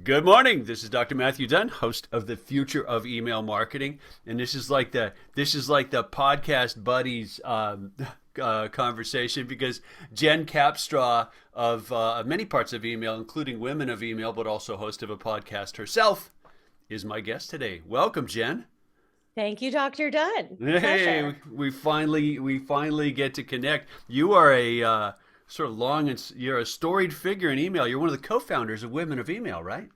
Good morning. This is Dr. Matthew Dunn, host of the Future of Email Marketing, and this is like the podcast buddies conversation because Jen Capstraw of many parts of email, including Women of Email, but also host of a podcast herself, is my guest today. Welcome, Jen. Thank you, Dr. Dunn. Hey, Pleasure. we finally get to connect. You are a sort of you're a storied figure in email. You're one of the co-founders of Women of Email, right?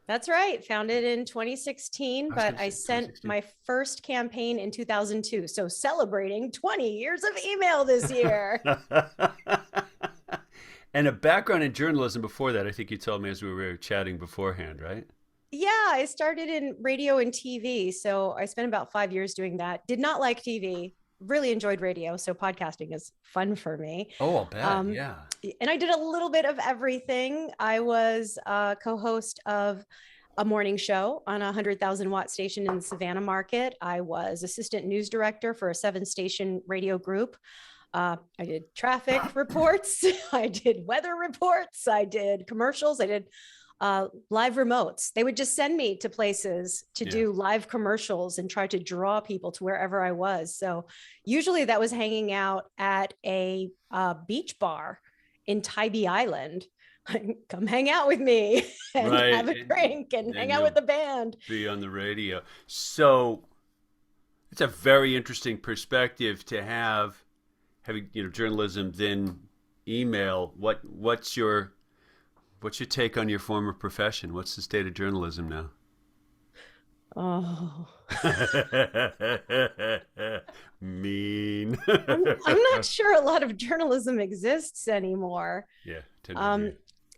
That's right. Founded in 2016, I was going but to I say sent 2016. my first campaign in 2002. So celebrating 20 years of email this year. And a background in journalism before that, I think you told me as we were chatting beforehand, right? Yeah, I started in radio and TV. So I spent about 5 years doing that. Did not like TV, really enjoyed radio. So podcasting is fun for me. Oh, I'll bet. Um, Yeah. and I did a little bit of everything. I was a co-host of a morning show on a 100,000 watt station in the Savannah market. I was assistant news director for a 7 station radio group. I did traffic reports. I did weather reports. I did commercials. I did live remotes. They would just send me to places to Yeah. do live commercials and try to draw people to wherever I was. So usually that was hanging out at a beach bar in Tybee Island. Come hang out with me and Right. have a drink and And hang out you'll with the band. be on the radio. So it's a very interesting perspective to have, having journalism, then email. What's your take on your former profession? What's the state of journalism now? Oh, Mean. I'm not sure a lot of journalism exists anymore. Yeah, tend to Um,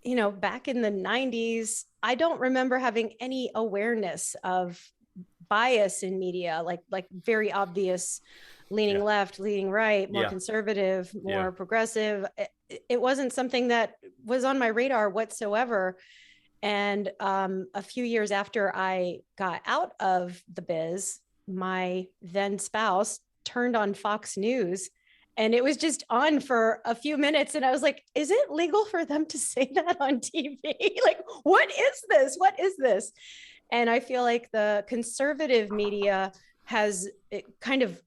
agree. Back in the 90s, I don't remember having any awareness of bias in media, like very obvious leaning Yeah, left, leaning right, more yeah, conservative, yeah. more progressive. It wasn't something that was on my radar whatsoever. And a few years after I got out of the biz, my then spouse turned on Fox News and it was just on for a few minutes. And I was like, is it legal for them to say that on TV? Like, what is this? What is this? And I feel like the conservative media has kind of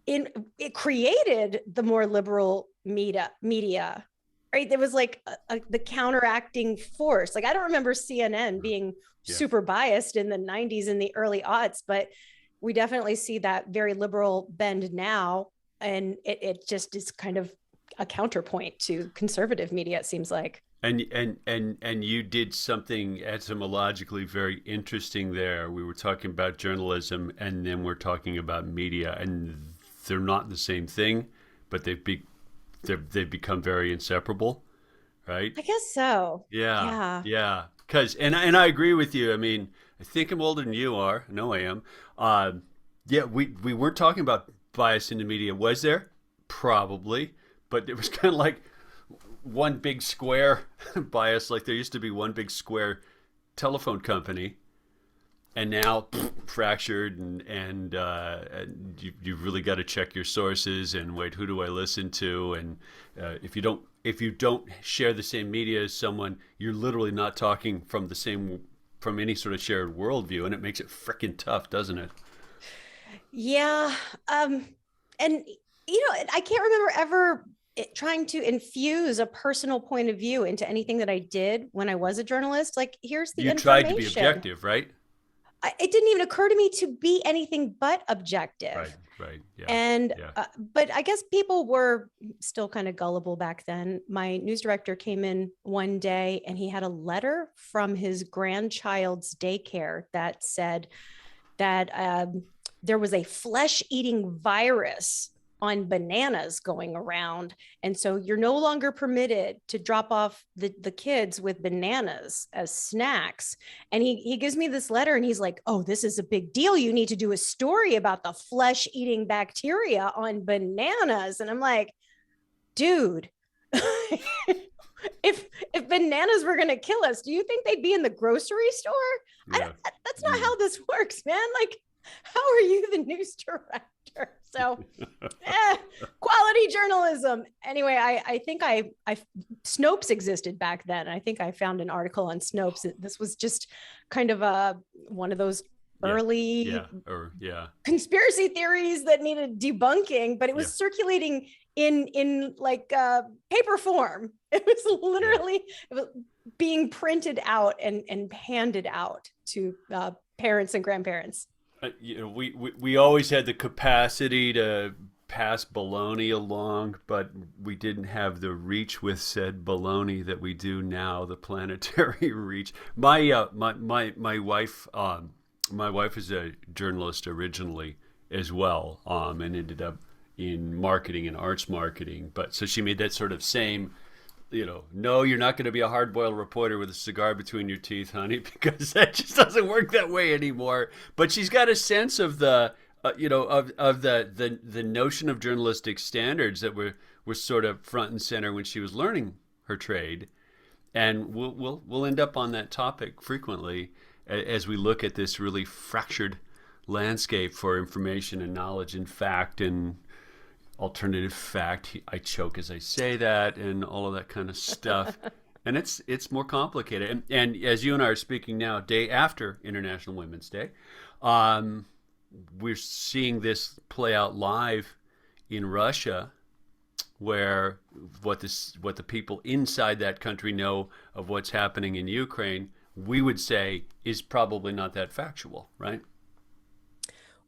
it created the more liberal media, right? There was like the counteracting force. Like I don't remember CNN being Yeah. super biased in the 90s and the early aughts, but we definitely see that very liberal bend now, and it just is kind of a counterpoint to conservative media, it seems like. And you did something etymologically very interesting there. We were talking about journalism, and then we're talking about media, and they're not the same thing, but they've become very inseparable, right? I guess so. Yeah, Yeah. yeah. Cause and I agree with you. I mean, I think I'm older than you are. I know I am. Uh, yeah, we weren't talking about bias in the media. Was there? Probably, but it was kind of like one big square bias. Like there used to be one big square telephone company, and now fractured, and you've really got to check your sources and wait, who do I listen to? And if you don't share the same media as someone, you're literally not talking from any sort of shared worldview, and it makes it freaking tough, doesn't it? Yeah. And I can't remember ever trying to infuse a personal point of view into anything that I did when I was a journalist. Like, here's the You tried to be information. objective, right? It didn't even occur to me to be anything but objective. Right, right, yeah, And, yeah. but I guess people were still kind of gullible back then. My news director came in one day and he had a letter from his grandchild's daycare that said that there was a flesh-eating virus on bananas going around. And so you're no longer permitted to drop off the kids with bananas as snacks. And he gives me this letter and he's like, oh, this is a big deal. You need to do a story about the flesh-eating bacteria on bananas. And I'm like, dude, if bananas were going to kill us, do you think they'd be in the grocery store? Yeah. That's not how this works, man. Like, how are you the news director? So quality journalism. Anyway, I think I Snopes existed back then. I think I found an article on Snopes. This was just kind of a one of those Yeah. early Yeah. Or yeah. conspiracy theories that needed debunking, but it was Yeah. circulating in like paper form. It was literally it was being printed out and handed out to parents and grandparents. We always had the capacity to pass baloney along, but we didn't have the reach with said baloney that we do now. The planetary reach. My wife is a journalist originally as well, and ended up in marketing and arts marketing. But so she made that sort of same, no, you're not going to be a hard-boiled reporter with a cigar between your teeth, honey, because that just doesn't work that way anymore. But she's got a sense of the, of the notion of journalistic standards that were sort of front and center when she was learning her trade, and we'll end up on that topic frequently as we look at this really fractured landscape for information and knowledge and fact and alternative fact. I choke as I say that, and all of that kind of stuff. And it's more complicated. And as you and I are speaking now, day after International Women's Day, we're seeing this play out live in Russia, where what the people inside that country know of what's happening in Ukraine, we would say is probably not that factual, right?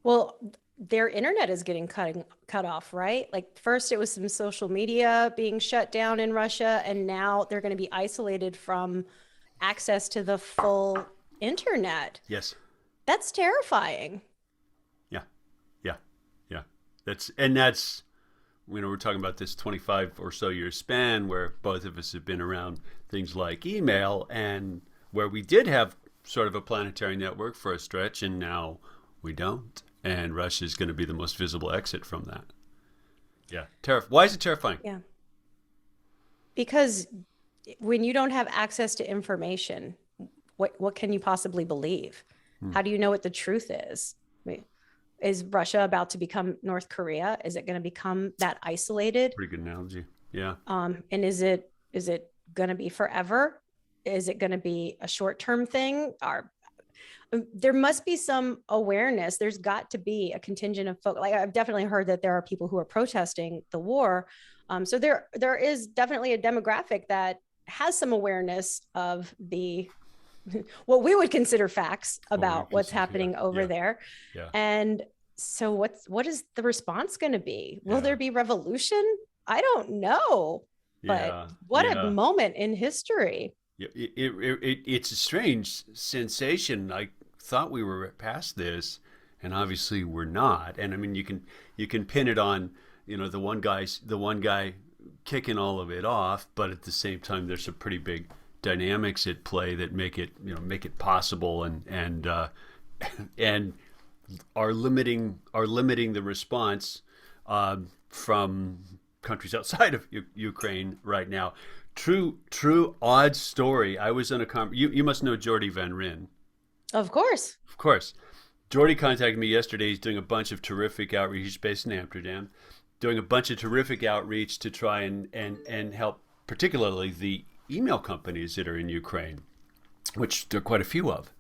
Well, their internet is getting cut off, right? Like first it was some social media being shut down in Russia, and now they're going to be isolated from access to the full internet. Yes. That's terrifying. Yeah. Yeah. Yeah. That's we're talking about this 25 or so year span where both of us have been around things like email, and where we did have sort of a planetary network for a stretch, and now we don't. And Russia is going to be the most visible exit from that. Yeah. Why is it terrifying? Yeah. Because when you don't have access to information, what can you possibly believe? How do you know what the truth is? I mean, is Russia about to become North Korea? Is it going to become that isolated? Pretty good analogy. Yeah. And is it going to be forever? Is it going to be a short-term thing? There must be some awareness. There's got to be a contingent of folks. Like I've definitely heard that there are people who are protesting the war. So there is definitely a demographic that has some awareness of the what we would consider facts about what's happening over there. Yeah. And so what is the response going to be? Will there be revolution? I don't know. But what a moment in history. It's a strange sensation. I thought we were past this, and obviously we're not. And I mean, you can pin it on the one guy kicking all of it off, but at the same time, there's some pretty big dynamics at play that make it possible and are limiting the response from countries outside of Ukraine right now. True odd story. I was on a you must know Jordy Van Ryn. Of course. Jordy contacted me yesterday. He's doing a bunch of terrific outreach. He's based in Amsterdam, doing a bunch of terrific outreach to try and help, particularly the email companies that are in Ukraine, which there are quite a few of.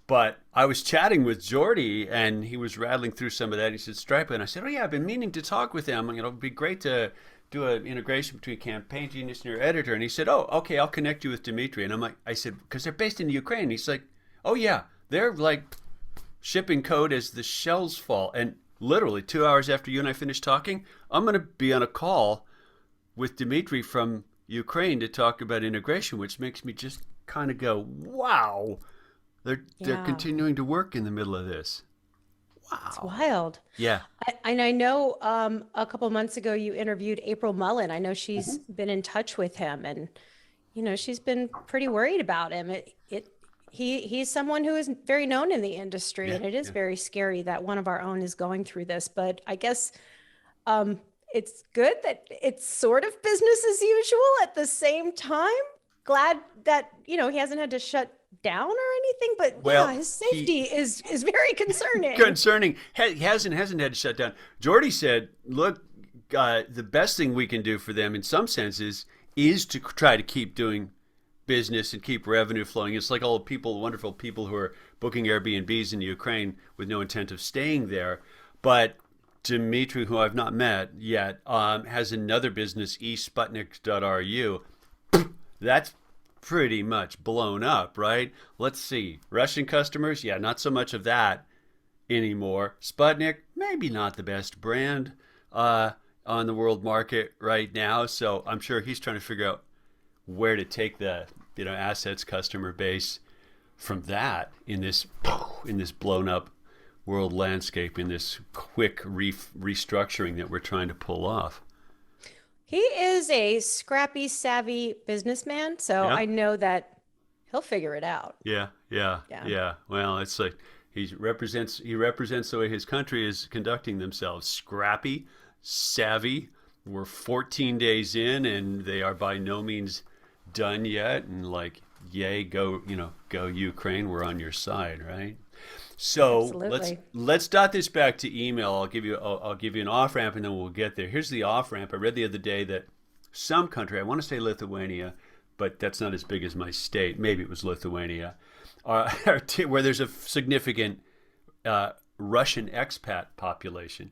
But I was chatting with Jordy, and he was rattling through some of that. He said, Stripe, and I said, oh yeah, I've been meaning to talk with them. It'd be great to do an integration between Campaign Genius and your editor. And he said, oh, okay, I'll connect you with Dmitry. And I said, because they're based in Ukraine. And he's like, oh yeah, they're like shipping code as the shells fall. And literally 2 hours after you and I finished talking, I'm going to be on a call with Dmitry from Ukraine to talk about integration, which makes me just kind of go, wow, they're continuing to work in the middle of this. Wow. It's wild. Yeah. And I know a couple months ago you interviewed April Mullen. I know she's been in touch with him, and she's been pretty worried about him. He's someone who is very known in the industry, and it is very scary that one of our own is going through this. But I guess it's good that it's sort of business as usual at the same time. Glad that he hasn't had to shut down or anything, but his safety is very concerning. He hasn't had to shut down. Jordy said, look, the best thing we can do for them in some senses is to try to keep doing business and keep revenue flowing. It's like all the people, wonderful people who are booking Airbnbs in Ukraine with no intent of staying there. But Dimitri, who I've not met yet, has another business, eSputnik.ru. That's pretty much blown up, right? Let's see. Russian customers, yeah, not so much of that anymore. Sputnik, maybe not the best brand on the world market right now. So I'm sure he's trying to figure out where to take the assets customer base from that in this blown up world landscape, in this quick restructuring that we're trying to pull off. He is a scrappy, savvy businessman, so Yeah, I know that he'll figure it out. yeah, yeah, Yeah. yeah. Well, it's like he represents the way his country is conducting themselves. Scrappy, savvy. We're 14 days in, and they are by no means done yet. And like, yay, go Ukraine. We're on your side, right? So let's Absolutely. let's dot this back to email. I'll give you an off ramp, and then we'll get there. Here's the off ramp. I read the other day that some country, I want to say Lithuania, but that's not as big as my state. Maybe it was Lithuania, where there's a significant Russian expat population,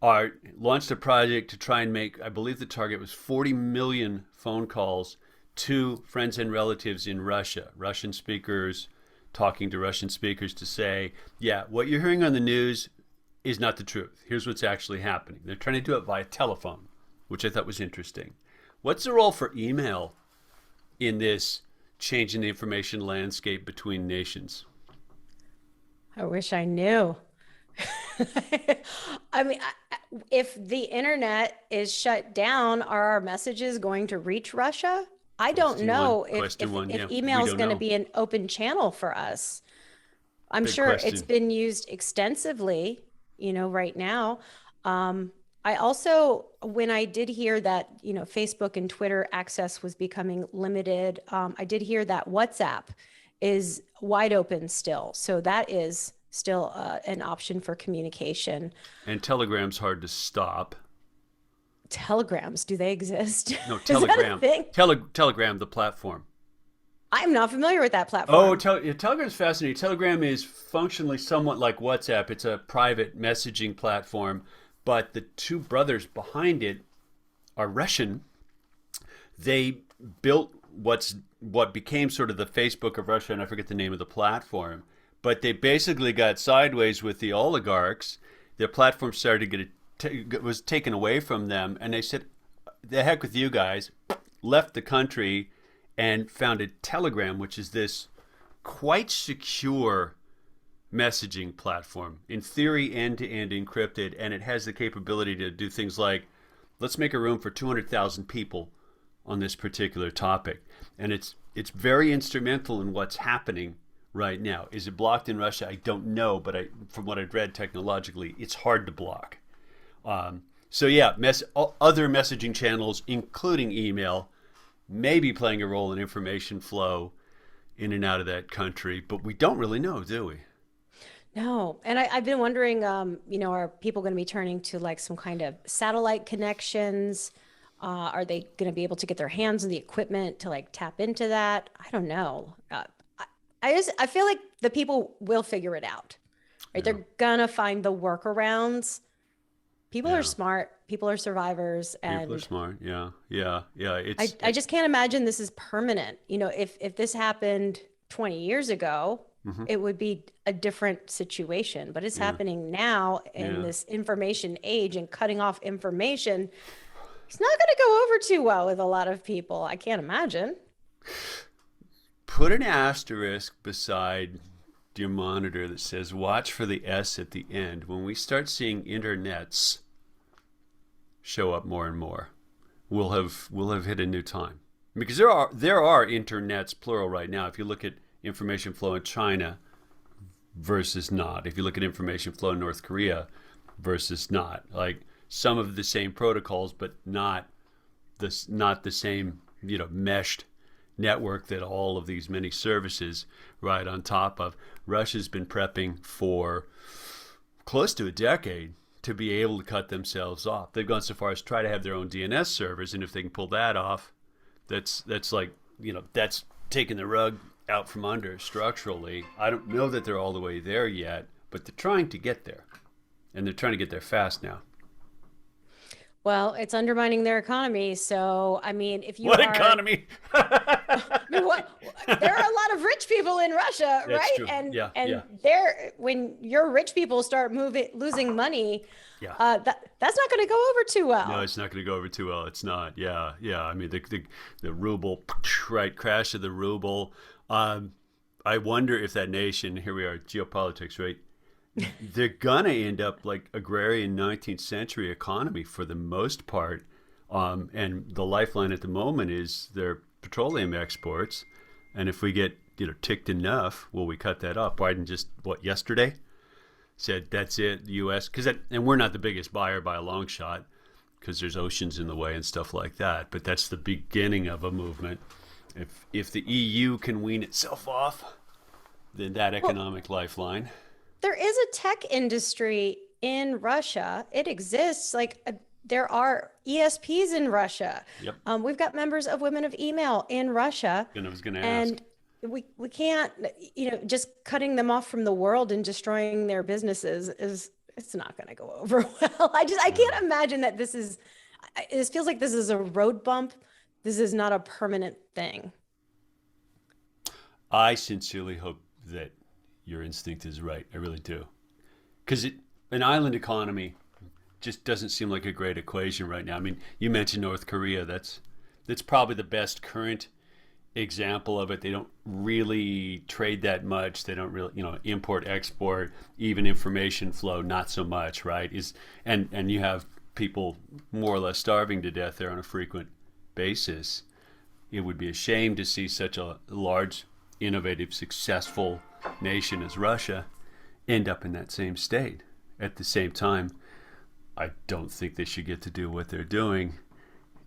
are launched a project to try and make. I believe the target was 40 million phone calls to friends and relatives in Russia, Russian speakers, talking to Russian speakers to say, yeah, what you're hearing on the news is not the truth. Here's what's actually happening. They're trying to do it via telephone, which I thought was interesting. What's the role for email in this change in the information landscape between nations? I wish I knew. I mean, if the internet is shut down, are our messages going to reach Russia? I don't Question one. know if Question one. if Yeah, we email is don't going to know. be an open channel for us. I'm Big sure it's question. been used extensively, right now. I also, when I did hear that, Facebook and Twitter access was becoming limited, I did hear that WhatsApp is wide open still. So that is still an option for communication. And Telegram's hard to stop. Telegrams, do they exist? No, Is that a Telegram. thing? Telegram, the platform. I'm not familiar with that Oh, platform. Telegram's fascinating. Telegram is functionally somewhat like WhatsApp. It's a private messaging platform, but the two brothers behind it are Russian. They built what became sort of the Facebook of Russia, and I forget the name of the platform. But they basically got sideways with the oligarchs. Their platform started to was taken away from them, and they said, "The heck with you guys!" Left the country and founded Telegram, which is this quite secure messaging platform. In theory, end to end encrypted, and it has the capability to do things like, let's make a room for 200,000 people on this particular topic. And it's very instrumental in what's happening right now. Is it blocked in Russia? I don't know, but from what I've read technologically, it's hard to block. So yeah, other messaging channels, including email, may be playing a role in information flow in and out of that country, but we don't really know, do we? No. And I've been wondering, are people going to be turning to like some kind of satellite connections? Are they going to be able to get their hands on the equipment to like tap into that? I don't know. I feel like the people will figure it out, right? Yeah, They're gonna find the workarounds. People are yeah. smart. People are survivors, People are and smart. Yeah, yeah, yeah. I just can't imagine this is permanent. If this happened 20 years ago, mhm, it would be a different situation. But it's yeah, happening now in yeah. this information age, and cutting off information, it's not going to go over too well with a lot of people. I can't imagine. Put an asterisk beside your monitor that says watch for the S at the end. When we start seeing internets show up more and more, we'll have hit a new time. Because there are internets plural right now. If you look at information flow in China versus not, if you look at information flow in North Korea versus not, like some of the same protocols, but not the same meshed network that all of these many services ride on top of. Russia's been prepping for close to a decade to be able to cut themselves off. They've gone so far as to try to have their own DNS servers, and if they can pull that off, That's like, that's taking the rug out from under structurally. I don't know that they're all the way there yet, but they're trying to get there, and they're trying to get there fast now. Well, it's undermining their economy. So, I mean, if you What are, economy? I mean, what there are a lot of rich people in Russia, That's right? true. And Yeah, and yeah, they're when your rich people start moving losing money, yeah. that's not going to go over too No, well. it's not going to go over too well. It's not. Yeah, yeah. I mean, the ruble, right? Crash of the ruble. Um, I wonder if that nation. Here we are, geopolitics, right? They're gonna end up like agrarian 19th century economy for the most part, and the lifeline at the moment is their petroleum exports. And if we get ticked enough, will we cut that up? Biden just what yesterday said that's it, the U.S. And we're not the biggest buyer by a long shot because there's oceans in the way and stuff like that. But that's the beginning of a movement. If the EU can wean itself off, then that Well, economic lifeline. there is a tech industry in Russia. It exists. There are ESPs in Russia. Yep. We've got members of Women of Email in Russia, And I was going to ask. and we can't, just cutting them off from the world and destroying their businesses is it's not going to go over well. I can't imagine that this is. It feels like this is a road bump. This is not a permanent thing. I sincerely hope that your instinct is right. I really do. Because an island economy just doesn't seem like a great equation right now. I mean, you mentioned North Korea. That's probably the best current example of it. They don't really trade that much. They don't really, import, export, even information flow, not so much, right? And you have people more or less starving to death there on a frequent basis. It would be a shame to see such a large, innovative, successful nation as Russia end up in that same state. At the same time, I don't think they should get to do what they're doing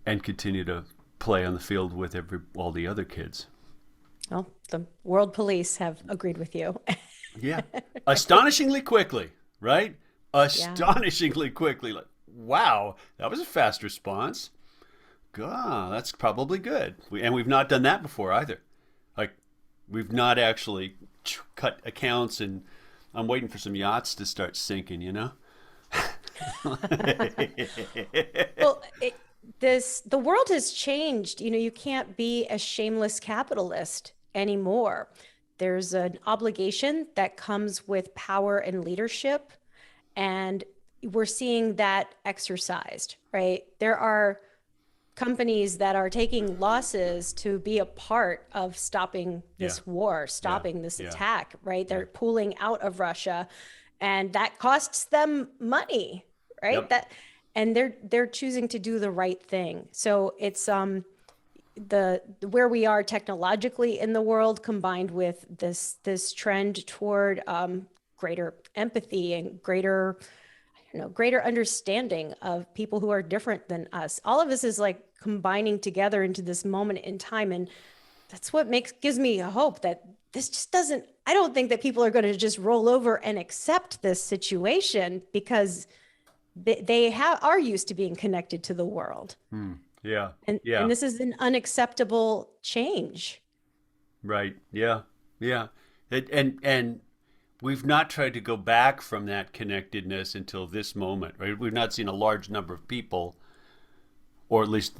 and continue to play on the field with all the other kids. Well, the world police have agreed with you. Yeah. Astonishingly quickly, right? Yeah. Astonishingly quickly. Like, wow, that was a fast response. God, that's probably good. And we've not done that before either. Like, we've not actually cut accounts, and I'm waiting for some yachts to start sinking. Well, the world has changed. You can't be a shameless capitalist anymore. There's an obligation that comes with power and leadership, and we're seeing that exercised, right? There are companies that are taking losses to be a part of stopping Yeah, this war, yeah, stopping this yeah, attack, right? yeah. They're pulling out of Russia, and that costs them money, right? Yep. And they're choosing to do the right thing. So it's the where we are technologically in the world, combined with this trend toward greater empathy and greater understanding of people who are different than us. All of this is like combining together into this moment in time, and that's what gives me hope that this just doesn't. I don't think that people are going to just roll over and accept this situation, because are used to being connected to the world, Yeah, and yeah. this is an unacceptable change. Right. Yeah. Yeah. And we've not tried to go back from that connectedness until this moment, right? We've not seen a large number of people, or at least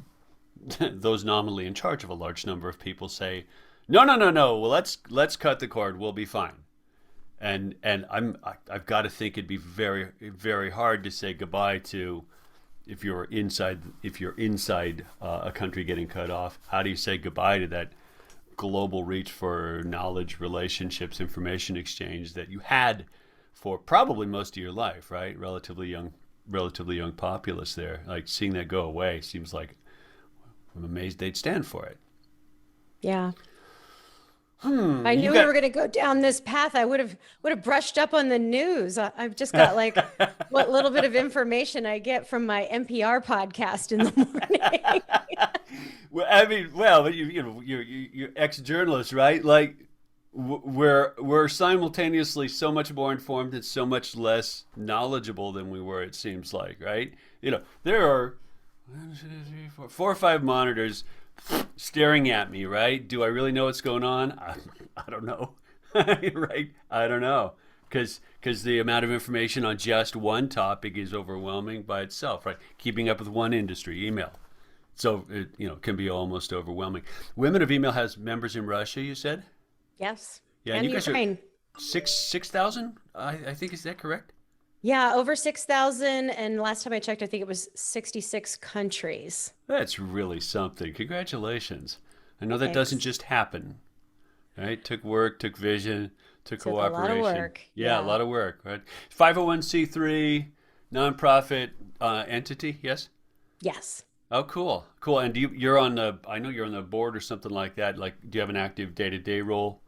those nominally in charge of a large number of people, say, "No, no, no, no. Well, let's cut the cord. We'll be fine." And I've got to think it'd be very very hard to say goodbye to, if you're inside a country getting cut off. How do you say goodbye to that global reach for knowledge, relationships, information exchange that you had for probably most of your life, right? Relatively young populace there. Like, seeing that go away seems like, I'm amazed they'd stand for it. Yeah. I You knew we got were going to go down this path. I would have brushed up on the news. I've just got like what little bit of information I get from my NPR podcast in the morning. Well, I mean, well, but you're ex-journalist, right? Like, we're simultaneously so much more informed and so much less knowledgeable than we were. It seems like, right? There are 1, 2, 3, 4 or 5 monitors staring at me, right? Do I really know what's going on? I don't know. Right? I don't know. Because the amount of information on just one topic is overwhelming by itself, right? Keeping up with one industry, email. So it, can be almost overwhelming. Women of Email has members in Russia, you said? Yes. Yeah, and And you guys are Ukraine. six thousand. I think, is that correct? Yeah, over 6,000. And last time I checked, I think it was 66 countries. That's really something. Congratulations. I know that doesn't Thanks. just happen, right? Took work, took vision, took Took a lot of cooperation. work. Yeah, a Yeah. lot of work, right? 501c3 nonprofit entity, yes? Yes. Oh, cool, cool. And you're on the, I know you're on the board or something like that. Like, do you have an active day-to-day role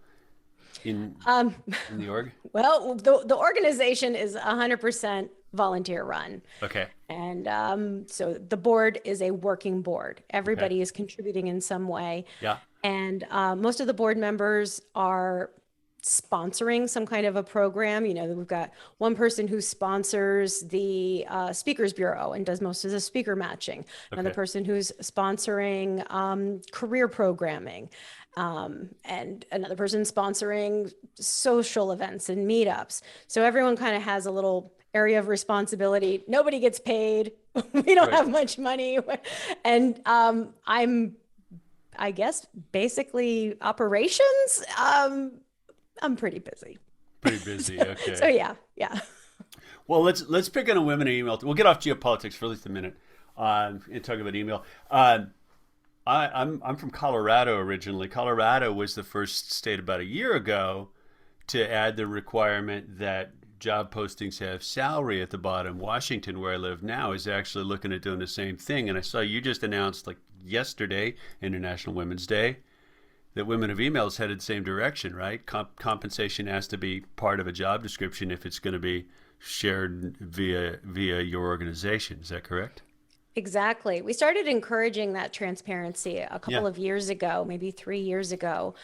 in Um, in the org? well, the organization is 100% volunteer run. Okay, And so the board is a working board. okay, Everybody is contributing in some way. yeah, And most of the board members are sponsoring some kind of a program. We've got one person who sponsors the Speakers Bureau and does most of the speaker matching, another okay, person who's sponsoring career programming, and another person sponsoring social events and meetups. So everyone kind of has a little area of responsibility. Nobody gets paid. We don't right. have much money. And I guess, basically operations. I'm pretty busy. Pretty busy. So Okay. yeah, yeah. Well, let's pick on a women in email. We'll get off geopolitics for at least a minute, and talk about email. I'm from Colorado originally. Colorado was the first state about a year ago to add the requirement that job postings have salary at the bottom. Washington, where I live now, is actually looking at doing the same thing. And I saw you just announced, like yesterday, International Women's Day, that women of email is headed the same direction, right? Compensation has to be part of a job description if it's going to be shared via your organization. Is that correct? Exactly. We started encouraging that transparency a Yeah. couple of years ago, maybe 3 years ago.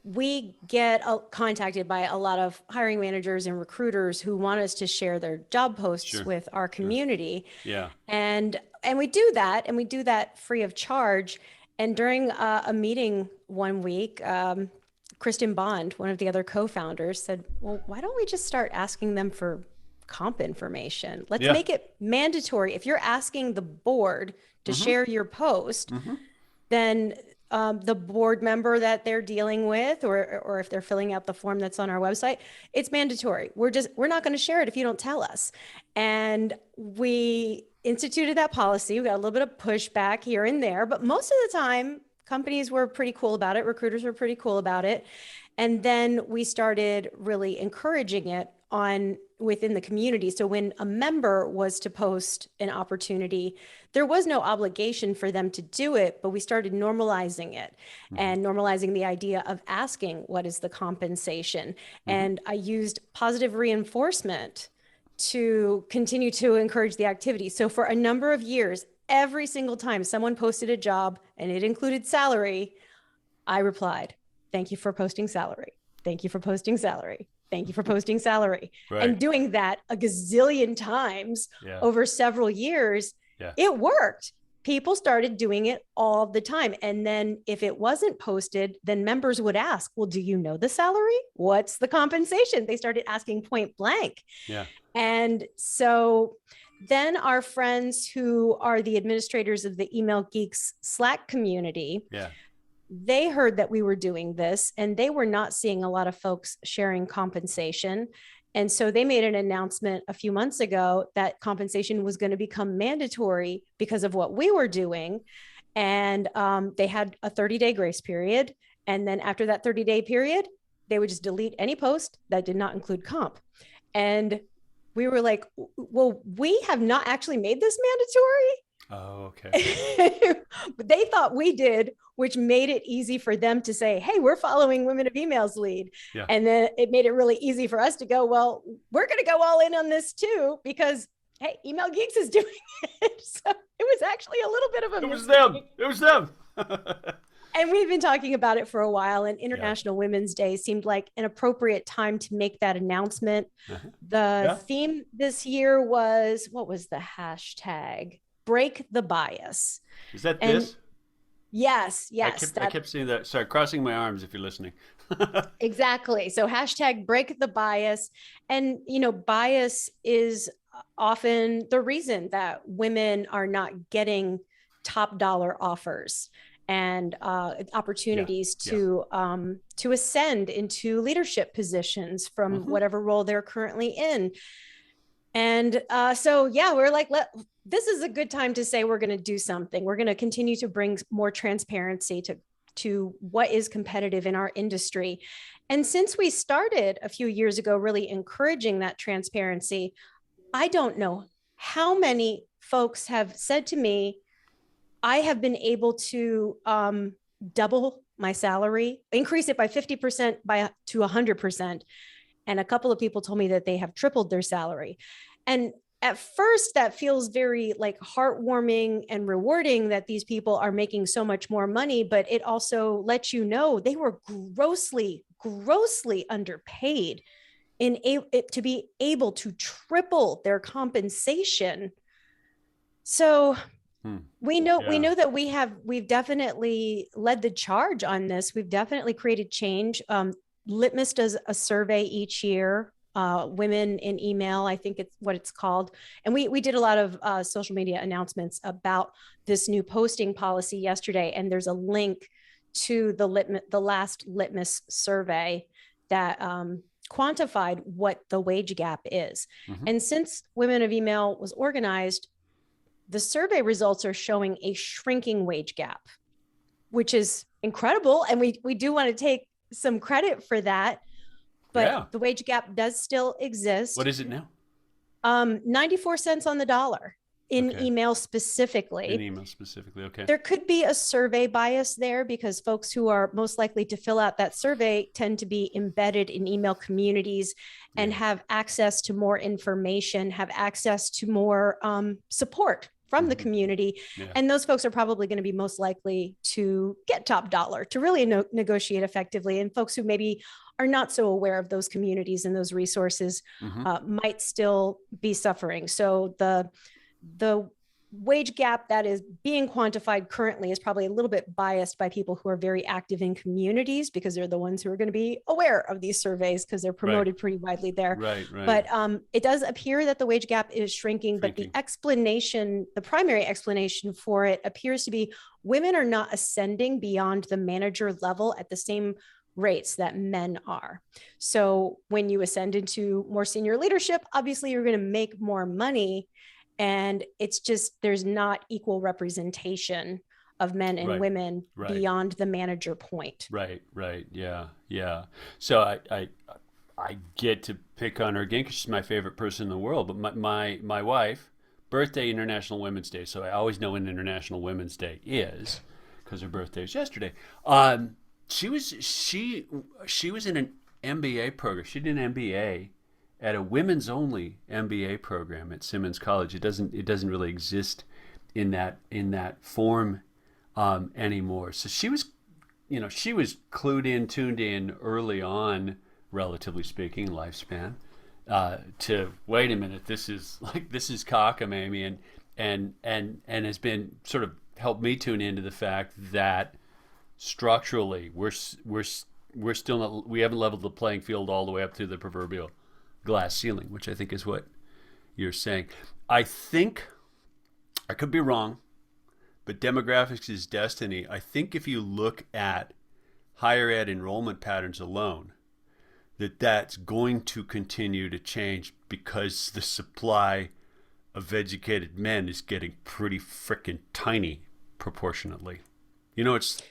We get contacted by a lot of hiring managers and recruiters who want us to share their job posts Sure. with our Sure. community. Yeah. And we do that, and we do that free of charge. And during a meeting one week, Kristen Bond, one of the other co-founders, said, well, why don't we just start asking them for comp information? Let's Yeah. make it mandatory. If you're asking the board to Mm-hmm. share your post, Mm-hmm. then the board member that they're dealing with, or if they're filling out the form that's on our website, it's mandatory. We're not going to share it if you don't tell us. And we instituted that policy. We got a little bit of pushback here and there, but most of the time, companies were pretty cool about it. Recruiters were pretty cool about it. And then we started really encouraging it on within the community. So when a member was to post an opportunity, there was no obligation for them to do it, but we started normalizing it Mm-hmm. and normalizing the idea of asking what is the compensation. Mm-hmm. And I used positive reinforcement to continue to encourage the activity. So for a number of years, every single time someone posted a job and it included salary, I replied, thank you for posting salary. Thank you for posting salary. Thank you for posting salary. Right. And doing that a gazillion times Yeah. over several years, Yeah. it worked. People started doing it all the time. And then if it wasn't posted, then members would ask, well, do you know the salary? What's the compensation? They started asking point blank. Yeah. And so then our friends who are the administrators of the Email Geeks Slack community, Yeah. they heard that we were doing this and they were not seeing a lot of folks sharing compensation. And so they made an announcement a few months ago that compensation was going to become mandatory because of what we were doing. And they had a 30-day grace period. And then after that 30-day period, they would just delete any post that did not include comp. And we were like, well, we have not actually made this Oh, okay. mandatory. But they thought we did, which made it easy for them to say, hey, we're following Women of Email's lead. Yeah. And then it made it really easy for us to go, well, we're going to go all in on this too, because, hey, Email Geeks is doing it. So it was actually a little bit of a It was mistake. them. It was them. And we've been talking about it for a while, and Yeah. International Women's Day seemed like an appropriate time to make that announcement. Uh-huh. The Yeah. theme this year was, what was the hashtag? Break the bias. Is that And this? Yes, I yes, kept I kept seeing that. Sorry, crossing my arms if you're listening. exactly. So hashtag break the bias. And, bias is often the reason that women are not getting top dollar offers and Yeah, opportunities yeah. to ascend into leadership positions from Hmm. whatever role they're currently in. And so, yeah, we're like, this is a good time to say we're going to do something. We're going to continue to bring more transparency to what is competitive in our industry. And since we started a few years ago, really encouraging that transparency, I don't know how many folks have said to me, I have been able to double my salary, increase it by 50% to 100%. And a couple of people told me that they have tripled their salary. And at first, that feels very like heartwarming and rewarding that these people are making so much more money, but it also lets you know they were grossly, grossly underpaid to be able to triple their compensation. So Hmm. we Yeah. know that we've definitely led the charge on this. We've definitely created change. Litmus does a survey each year. Women in email, I think it's what it's called, and we did a lot of social media announcements about this new posting policy yesterday. And there's a link to the last Litmus survey that quantified what the wage gap is. Hmm. And since Women of Email was organized, the survey results are showing a shrinking wage gap, which is incredible. And we do want to take some credit for that. But Yeah. the wage gap does still What exist. is it now? 94 cents on the dollar in Okay. email In specifically. email specifically. Okay. There could be a survey bias there because folks who are most likely to fill out that survey tend to be embedded in email communities Yeah. and have access to more information, have access to more support from the Hmm. community. Yeah. And those folks are probably going to be most likely to get top dollar to really negotiate effectively. And folks who maybe are not so aware of those communities and those resources Hmm. might still be suffering. So the wage gap that is being quantified currently is probably a little bit biased by people who are very active in communities because they're the ones who are going to be aware of these surveys because they're Right. promoted pretty widely there. Right. Right. But it does appear that the wage gap is shrinking. But Shrinking. the primary explanation for it appears to be women are not ascending beyond the manager level at the same rates that men are. So when you ascend into more senior leadership, obviously you're going to make more money, and it's just there's not equal representation of men and Right. women Right. beyond the manager point. Right. Right. Yeah. Yeah. So I get to pick on her again because she's my favorite person in the world. But my wife, birthday International Women's Day. So I always know when International Women's Day is because her birthday is yesterday. She was she was in an MBA program. She did an MBA at a women's only MBA program at Simmons College. It doesn't really exist in that form anymore. So she was clued in, tuned in early on, relatively speaking, lifespan. To wait a minute, this is cockamamie, and has been sort of helped me tune into the fact that structurally we're still not we haven't leveled the playing field all the way up to the proverbial glass ceiling, which I think is what you're saying. I think I could be wrong, but demographics is destiny. I think if you look at higher ed enrollment patterns alone, that's going to continue to change because the supply of educated men is getting pretty freaking tiny proportionately. It's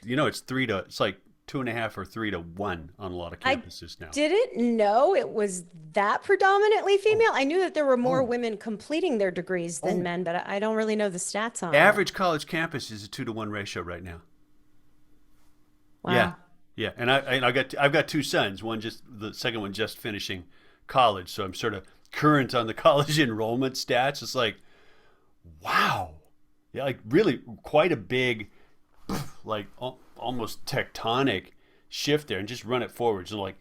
like 2.5 or 3 to 1 on a lot of I campuses now. didn't know it was that predominantly Oh, female. I knew that there were more oh, women completing their degrees than oh. men, but I don't really know the stats on it. Average college campus is a 2 to 1 ratio right now. Yeah, Wow. yeah, I've got 2 sons. The second one just finishing college, so I'm sort of current on the college enrollment stats. It's like, wow, yeah, like really quite a big, like almost tectonic shift there, and just run it forward. So like,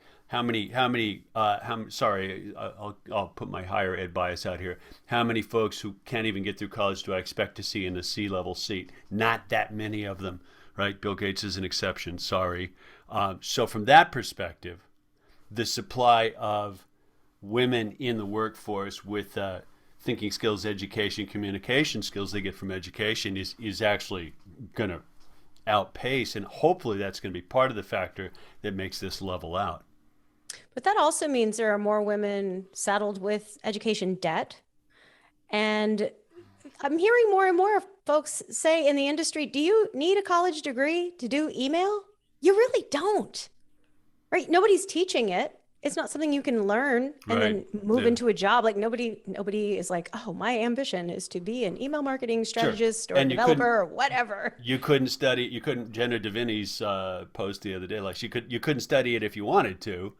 sorry, I'll put my higher ed bias out here. How many folks who can't even get through college do I expect to see in a C level seat? Not that many of them right? Bill Gates is an exception. Sorry. So from that perspective, the supply of women in the workforce with thinking skills, education, communication skills they get from education is actually going to outpace, and hopefully that's going to be part of the factor that makes this level out. But that also means there are more women saddled with education debt. And I'm hearing more and more folks say in the industry, do you need a college degree to do email? You really don't, right? Nobody's teaching it. It's not something you can learn and Right. then move Yeah. into a job. Like nobody is like, oh, my ambition is to be an email marketing Sure. strategist or And developer or whatever. you couldn't study, you couldn't, Jenna Devini's post the other day, like you couldn't study it if you wanted to.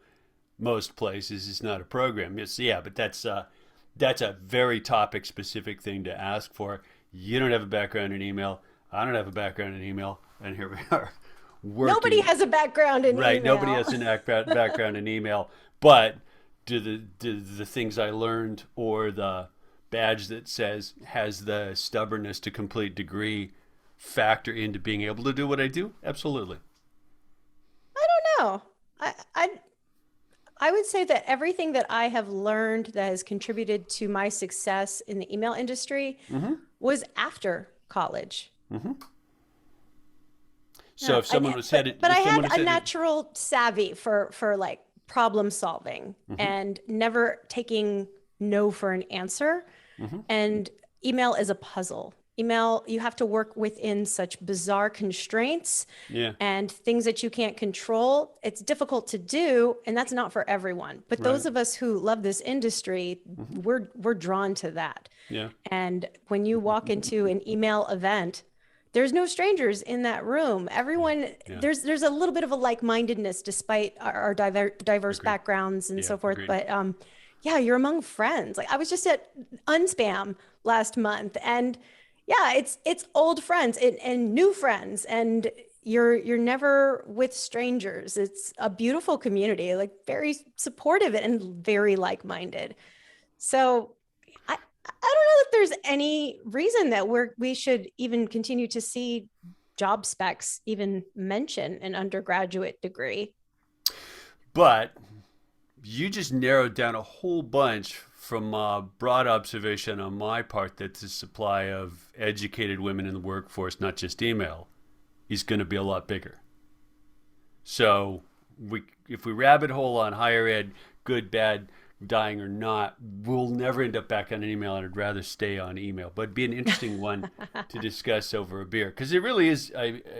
Most places it's not a program. It's, yeah, but that's a very topic specific thing to ask for. You don't have a background in email. I don't have a background in email, and here we are Nobody working. has a background in Right, nobody email. has an background in email, but do the things I learned or the badge that says has the stubbornness to complete degree factor into being able to do what I do? Absolutely. I don't know. I would say that everything that I have learned that has contributed to my success in the email industry Mm-hmm. was after college. Mm-hmm. So Yeah, if someone was headed, but I if someone had was a headed, natural savvy for like problem solving mm-hmm. and never taking no for an answer. Mm-hmm. And email is a puzzle. Email, you have to work within such bizarre constraints Yeah, and things that you can't control. It's difficult to do, and that's not for everyone. But right. those of us who love this industry, Mm-hmm. we're drawn to that. Yeah, And when you walk into an email event, there's no strangers in that room. Everyone, yeah. there's a little bit of a like-mindedness despite our diverse Agreed. backgrounds and Yeah, so forth. agreed. But yeah, you're among friends. Like I was just at Unspam last month, and yeah, it's old friends and new friends, and you're never with strangers. It's a beautiful community, like very supportive and very like-minded. So I don't know if there's any reason that we should even continue to see job specs even mention an undergraduate degree. But you just narrowed down a whole bunch from broad observation on my part that the supply of educated women in the workforce, not just email, is going to be a lot bigger. So if we rabbit hole on higher ed, good, bad, dying or not, we'll never end up back on an email, and I'd rather stay on email. But it'd be an interesting one to discuss over a beer because it really is an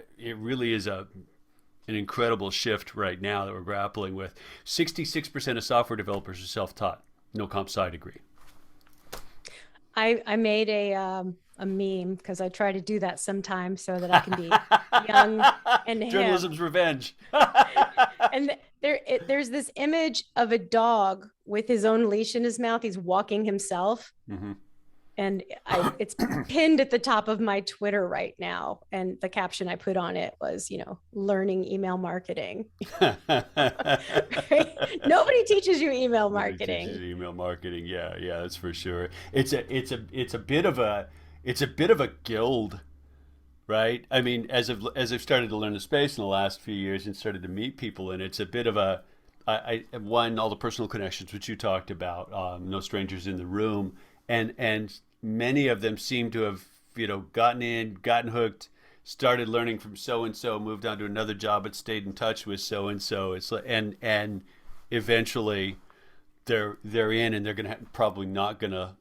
incredible shift right now that we're grappling with. 66% of software developers are self-taught, no comp sci degree. I made a meme because I try to do that sometimes so that I can be young and hip. Journalism's revenge. And there's this image of a dog with his own leash in his mouth. He's walking himself. Mm-hmm. And it's pinned at the top of my Twitter right now. And the caption I put on it was, learning email marketing. Right? Nobody teaches you email Nobody teaches marketing. email marketing. Yeah, yeah, that's for sure. It's a bit of a guild, right? I mean, as I've started to learn the space in the last few years and started to meet people, and it's a bit of a one, all the personal connections which you talked about, no strangers in the room, and many of them seem to have gotten hooked, started learning from so and so, moved on to another job, but stayed in touch with so and so. It's like, and eventually they're in, and they're probably not gonna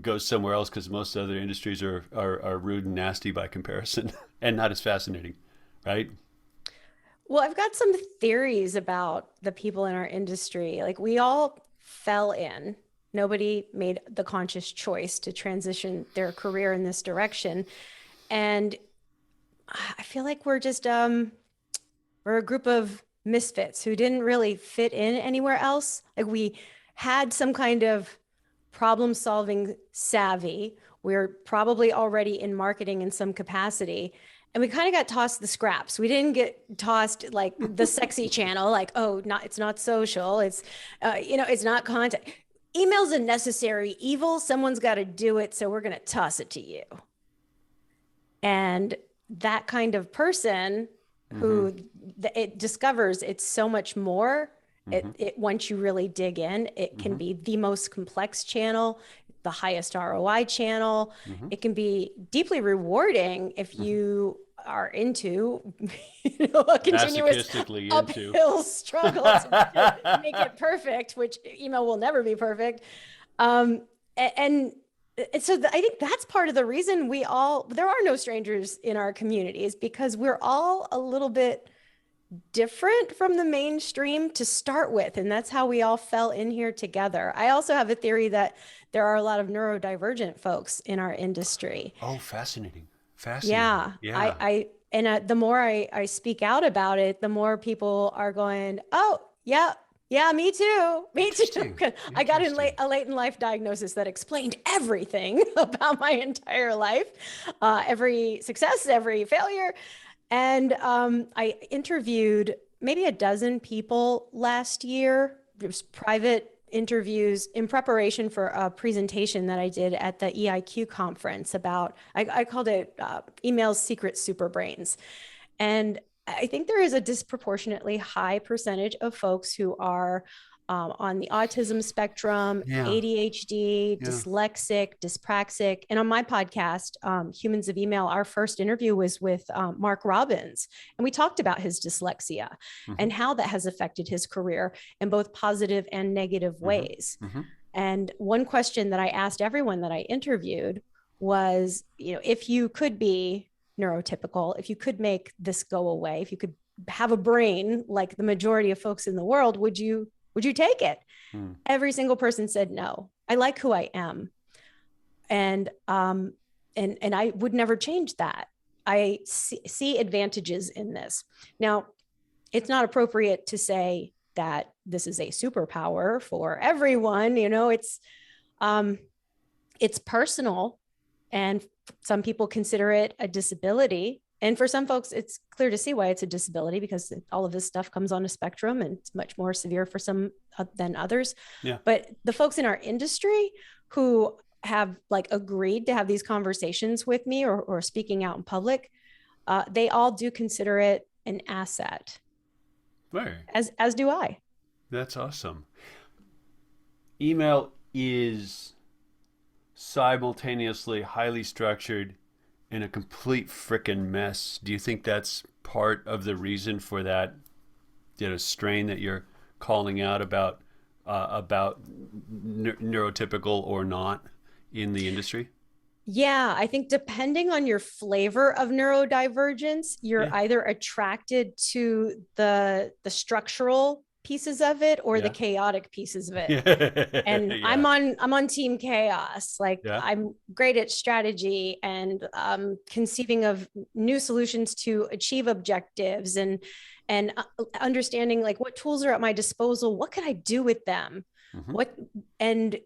go somewhere else because most other industries are rude and nasty by comparison and not as fascinating, right? Well, I've got some theories about the people in our industry. Like we all fell in. Nobody made the conscious choice to transition their career in this direction. And I feel like we're a group of misfits who didn't really fit in anywhere else. Like we had some kind of problem solving savvy. We're probably already in marketing in some capacity. And we kind of got tossed the scraps. We didn't get tossed like the sexy channel, like, oh, it's not social. It's not content. Email's a necessary evil. Someone's got to do it. So we're going to toss it to you. And that kind of person Mm-hmm. who it discovers it's so much more. Mm-hmm. It once you really dig in, it can Mm-hmm. be the most complex channel, the highest ROI channel. Mm-hmm. It can be deeply rewarding if Mm-hmm. you are into a continuous Masochistically into. uphill struggle to make it perfect, which email will never be perfect. Um, and so I think that's part of the reason there are no strangers in our communities, because we're all a little bit different from the mainstream to start with. And that's how we all fell in here together. I also have a theory that there are a lot of neurodivergent folks in our industry. Oh, fascinating. Fascinating. Yeah. Yeah. The more I speak out about it, the more people are going, oh, yeah, yeah, me too. Me too. Interesting. I got Interesting. a late in life diagnosis that explained everything about my entire life, every success, every failure. And I interviewed maybe a dozen people last year. It was private interviews in preparation for a presentation that I did at the EIQ conference about, I called it Email's Secret Super Brains. And I think there is a disproportionately high percentage of folks who are on the autism spectrum, Yeah. ADHD, Yeah. dyslexic, dyspraxic. And on my podcast, Humans of Email, our first interview was with Mark Robbins. And we talked about his dyslexia Mm-hmm. and how that has affected his career in both positive and negative Mm-hmm. ways. Mm-hmm. And one question that I asked everyone that I interviewed was, if you could be neurotypical, if you could make this go away, if you could have a brain like the majority of folks in the world, would you take it? Mm. Every single person said no. I like who I am. And and I would never change that. I see advantages in this. Now, it's not appropriate to say that this is a superpower for everyone. Um, it's personal, and some people consider it a disability. And for some folks, it's clear to see why it's a disability, because all of this stuff comes on a spectrum and it's much more severe for some than others. Yeah. But the folks in our industry who have like agreed to have these conversations with me, or speaking out in public, they all do consider it an asset, Right. as do I. That's awesome. Email is simultaneously highly structured and a complete frickin' mess. Do you think that's part of the reason for that, strain that you're calling out about neurotypical or not in the industry? Yeah, I think depending on your flavor of neurodivergence, you're Yeah. either attracted to the structural pieces of it or the Yeah. chaotic pieces of it. And Yeah. I'm on team chaos. Like, Yeah. I'm great at strategy and conceiving of new solutions to achieve objectives, and understanding like what tools are at my disposal, what can I do with them, Mm-hmm. what and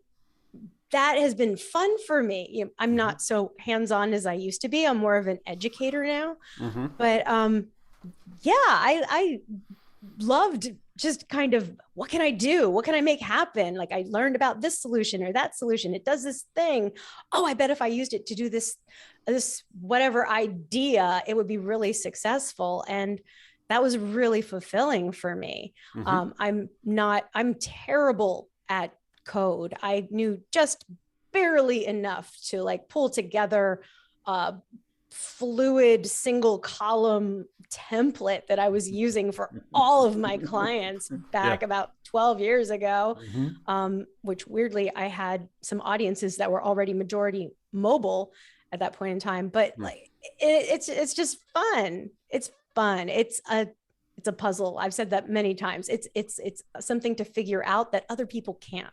that has been fun for me. I'm Mm-hmm. not so hands-on as I used to be. I'm more of an educator now. Mm-hmm. But yeah, I loved just kind of, what can I do? What can I make happen? Like, I learned about this solution or that solution. It does this thing. Oh, I bet if I used it to do this whatever idea, it would be really successful. And that was really fulfilling for me. Mm-hmm. I'm terrible at code. I knew just barely enough to like pull together a fluid single column template that I was using for all of my clients Yeah. back about 12 years ago. Mm-hmm. Which weirdly, I had some audiences that were already majority mobile at that point in time. But like, it's just fun. It's fun. It's a puzzle. I've said that many times. It's something to figure out that other people can't.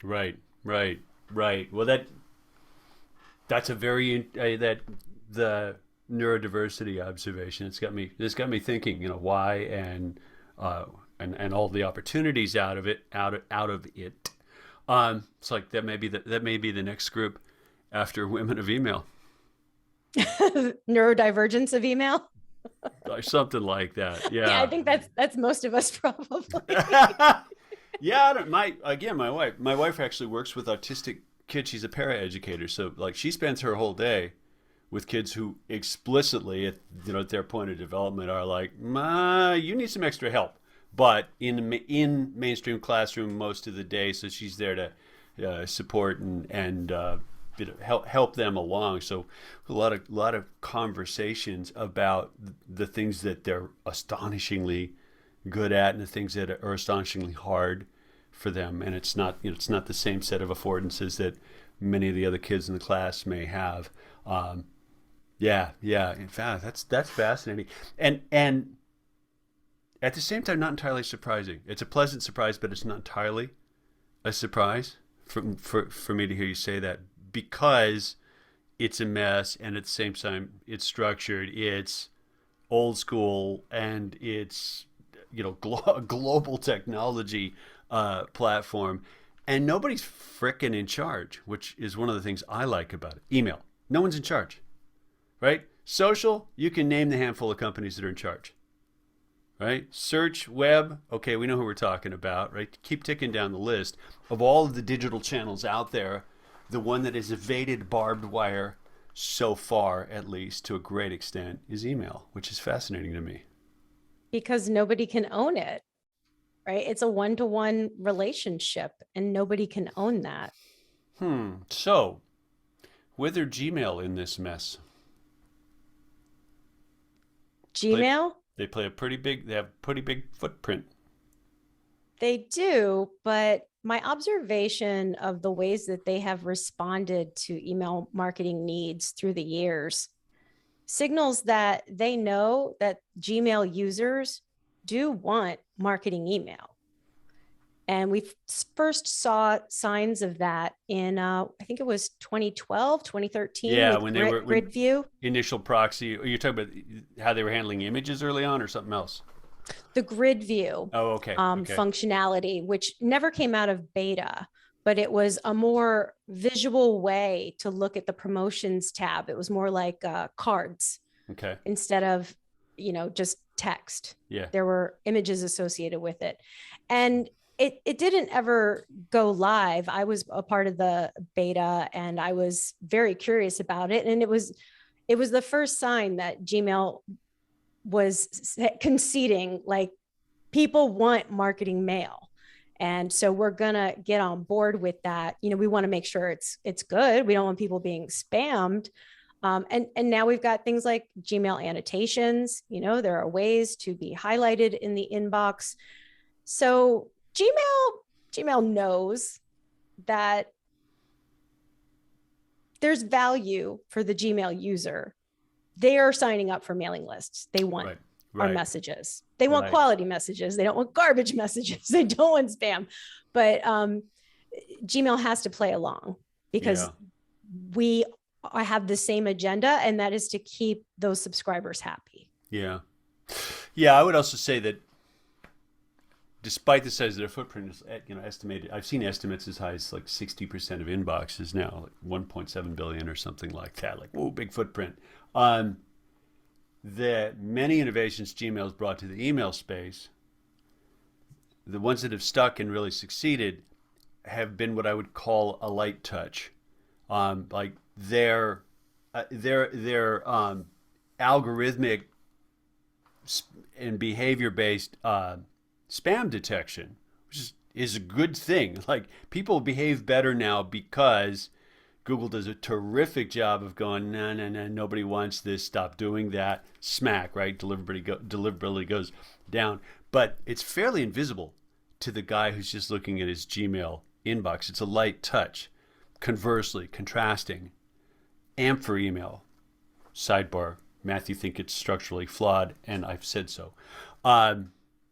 Right. Right. Right. Well, that's a very that the neurodiversity observation. It's got me thinking. Why and all the opportunities out of it. It's like that may be the next group after women of email, Neurodivergence of email. or something like that. Yeah, I Yeah. think that's most of us probably. Yeah. My wife actually works with autistic kids. She's a paraeducator, so like she spends her whole day with kids who explicitly at their point of development are like, Ma, you need some extra help. But in mainstream classroom most of the day, so she's there to support and help them along. So a lot of conversations about the things that they're astonishingly good at and the things that are astonishingly hard for them. And it's not the same set of affordances that many of the other kids in the class may have. Yeah. In fact, that's fascinating, and at the same time, not entirely surprising. It's a pleasant surprise, but it's not entirely a surprise for me to hear you say that, because it's a mess, and at the same time, it's structured, it's old school, and it's global technology platform, and nobody's frickin' in charge, which is one of the things I like about it. Email, no one's in charge, right? Social, you can name the handful of companies that are in charge, right? Search, web, okay, we know who we're talking about, right? Keep ticking down the list of all of the digital channels out there. The one that has evaded barbed wire so far, at least to a great extent, is email, which is fascinating to me. Because nobody can own it, right? It's a one-to-one relationship and nobody can own that. So, whether Gmail in this mess, play, Gmail, they have a pretty big footprint. they do, but my observation of the ways that they have responded to email marketing needs through the years signals that they know that Gmail users do want marketing email. And we first saw signs of that in, I think it was 2012, 2013 Yeah, with when they were when GridView. initial proxy. Are you talking about how they were handling images early on, or something else? The grid view Oh, okay, okay, functionality, which never came out of beta, but it was a more visual way to look at the promotions tab. It was more like cards okay. instead of, just text. Yeah, There were images associated with it. And it didn't ever go live. I was a part of the beta and I was very curious about it. And it was the first sign that Gmail was conceding, like, people want marketing mail, and so we're gonna get on board with that. We want to make sure it's good. We don't want people being spammed. And now we've got things like Gmail annotations. There are ways to be highlighted in the inbox. So Gmail knows that there's value for the Gmail user. They are signing up for mailing lists. They want right, our right, messages. They want right. quality messages. They don't want garbage messages. They don't want spam. But Gmail has to play along because Yeah, we have the same agenda, and that is to keep those subscribers happy. yeah, yeah. I would also say that despite the size of their footprint, is estimated. I've seen estimates as high as like 60% of inboxes now, like 1.7 billion or something like that. Like, whoa, big footprint. Um, the many innovations Gmail's brought to the email space, the ones that have stuck and really succeeded, have been what I would call a light touch. Like their algorithmic and behavior based spam detection, which is a good thing. Like, people behave better now because Google does a terrific job of going, no, no, no, nobody wants this. Stop doing that. Smack, right? Deliverability goes down. But it's fairly invisible to the guy who's just looking at his Gmail inbox. It's a light touch. Conversely, contrasting, AMP for email, sidebar, Matthew think it's structurally flawed, and I've said so.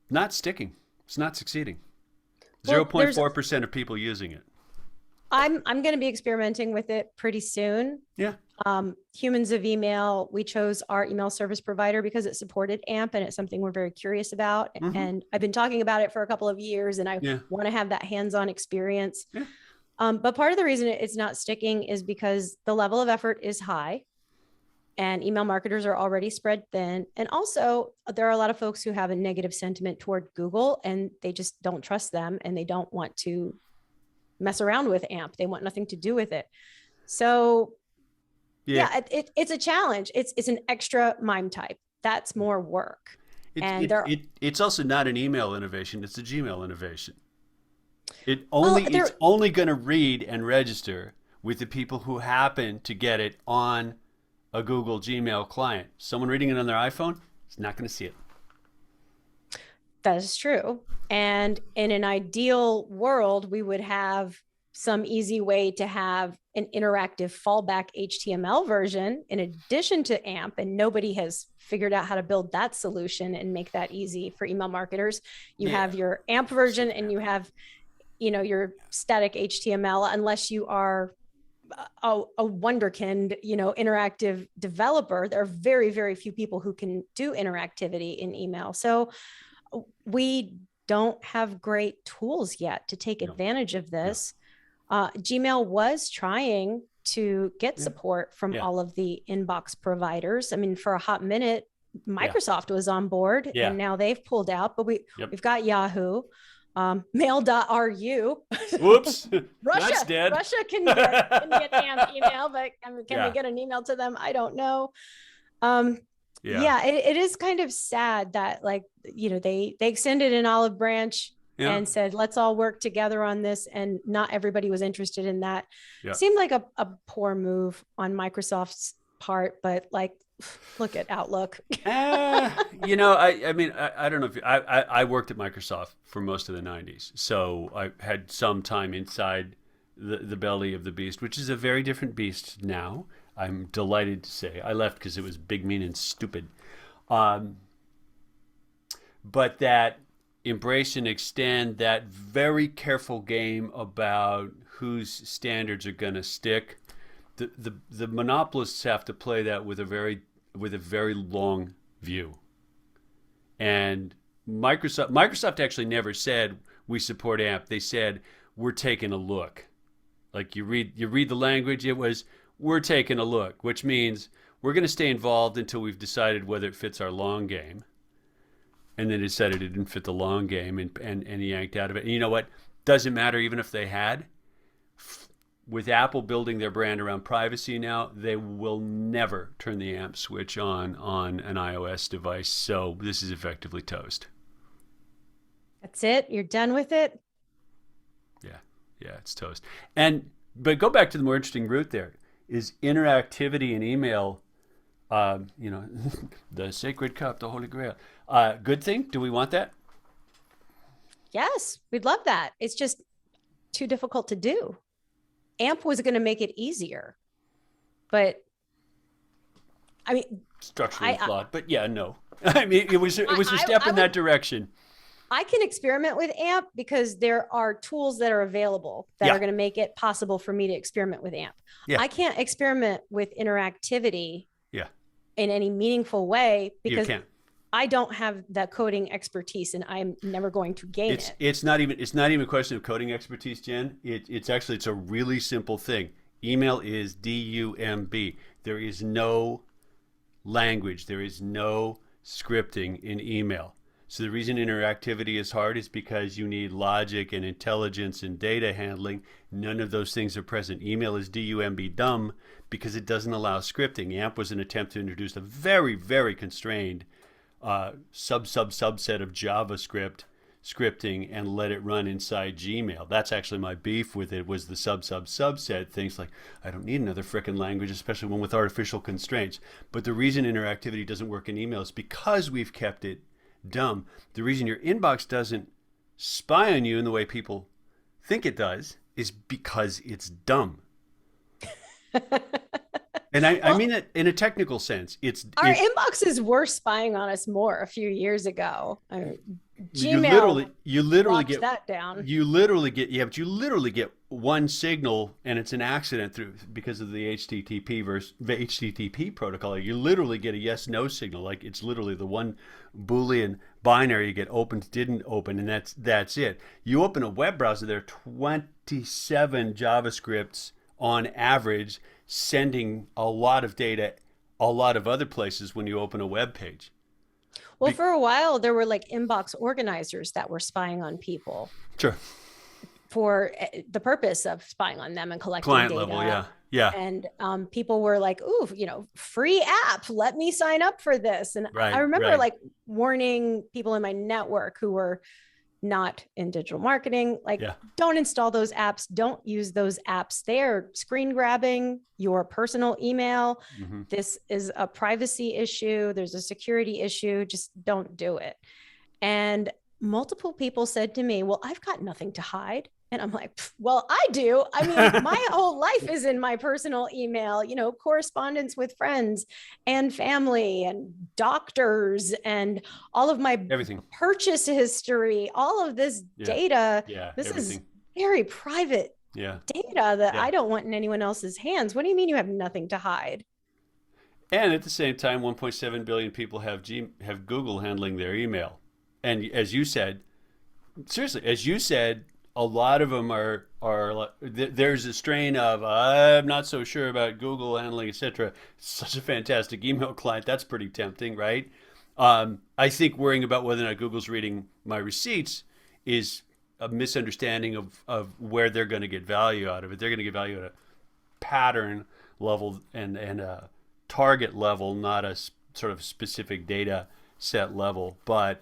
Not sticking. It's not succeeding. Well, 0.4% of people using it. I'm going to be experimenting with it pretty soon. Yeah. Humans of Email, we chose our email service provider because it supported AMP, and it's something we're very curious about. Mm-hmm. And I've been talking about it for a couple of years, and I Yeah. want to have that hands-on experience. Yeah. But part of the reason it's not sticking is because the level of effort is high, and email marketers are already spread thin. And also, there are a lot of folks who have a negative sentiment toward Google, and they just don't trust them, and they don't want to mess around with AMP. They want nothing to do with it. So Yeah. Yeah, it's a challenge. It's an extra MIME type. That's more work. And there, It's also not an email innovation. It's a Gmail innovation. well, It's there, only going to read and register with the people who happen to get it on a Google Gmail client. Someone reading it on their iPhone is not going to see it. that is true. And in an ideal world, we would have some easy way to have an interactive fallback HTML version in addition to AMP. And nobody has figured out how to build that solution and make that easy for email marketers. You Yeah. have your AMP version and you have, your static HTML, unless you are a wonderkind, interactive developer. There are very, very few people who can do interactivity in email. So we don't have great tools yet to take No. advantage of No. this. Gmail was trying to get Yeah. support from Yeah. all of the inbox providers. I mean, for a hot minute, Yeah. Microsoft was on board Yeah. and now they've pulled out, but Yep. we've got Yahoo, mail.ru. Whoops. That's Russia, dead. Russia can get AMP email, but can we Yeah. get an email to them? I don't know. Um, Yeah. yeah, it is kind of sad that they extended an olive branch Yeah. and said, let's all work together on this. And not everybody was interested in that. Yeah. Seemed like a poor move on Microsoft's part, but look at Outlook. I mean, I don't know if I worked at Microsoft for most of the 90s. So I had some time inside the belly of the beast, which is a very different beast now. I'm delighted to say I left because it was big, mean, and stupid. Um, but that embrace and extend, that very careful game about whose standards are going to stick. The monopolists have to play that with a very long view. And Microsoft actually never said we support AMP. They said we're taking a look. Like you read the language, it was we're taking a look, which means we're going to stay involved until we've decided whether it fits our long game. And then decided it didn't fit the long game and yanked out of it. And you know what? Doesn't matter even if they had. With Apple building their brand around privacy now, they will never turn the AMP switch on an iOS device. So this is effectively toast. That's it. You're done with it. Yeah, yeah, it's toast. But go back to the more interesting route. There is interactivity in email. The sacred cup, the holy grail. Good thing? Do we want that? Yes, we'd love that. It's just too difficult to do. AMP was going to make it easier, but I mean, Structurally flawed, but yeah, no. I mean, it was a step in that direction. I can experiment with AMP because there are tools that are available that are going to make it possible for me to experiment with AMP. Yeah. I can't experiment with interactivity Yeah. in any meaningful way because You can't. I don't have that coding expertise and I'm never going to gain it. It's not even a question of coding expertise, Jen. It's a really simple thing. Email is DUMB. There is no language. There is no scripting in email. So the reason interactivity is hard is because you need logic and intelligence and data handling. None of those things are present. Email is DUMB dumb because it doesn't allow scripting. AMP was an attempt to introduce a very, very constrained subset of JavaScript scripting and let it run inside Gmail. That's actually my beef with it, was the subset. Things like, I don't need another frickin' language, especially one with artificial constraints. But the reason interactivity doesn't work in email is because we've kept it dumb. The reason your inbox doesn't spy on you in the way people think it does is because it's dumb. And I mean it in a technical sense. Our inboxes were spying on us more a few years ago. Gmail, you literally locked get that down. but you literally get one signal, and it's an accident because of the HTTP protocol. You literally get a yes/no signal, like it's literally the one Boolean binary you get opened, didn't open, and that's it. You open a web browser, there are 27 JavaScripts on average, sending a lot of data a lot of other places when you open a web page. Well, for a while, there were like inbox organizers that were spying on people Sure. for the purpose of spying on them and collecting Client data. level, yeah. Yeah. And people were like, ooh, free app, let me sign up for this. And I Right. remember Right. like warning people in my network who were not in digital marketing, like, Yeah. don't install those apps, don't use those apps. They're screen grabbing your personal email. Hmm. This is a privacy issue, there's a security issue, just don't do it. And multiple people said to me, well, I've got nothing to hide. And I'm like, well, I do. I mean, my whole life is in my personal email, correspondence with friends and family and doctors and all of my Everything. purchase history, all of this Yeah. data. Yeah. This is Everything. very private Yeah. data that Yeah. I don't want in anyone else's hands. What do you mean you have nothing to hide? And at the same time, 1.7 billion people have Google handling their email. And as you said, seriously, as you said, a lot of them there's a strain of I'm not so sure about Google handling, etc. Such a fantastic email client. That's pretty tempting, right? I think worrying about whether or not Google's reading my receipts is a misunderstanding of where they're going to get value out of it. They're going to get value at a pattern level and a target level, not a sort of specific data set level. But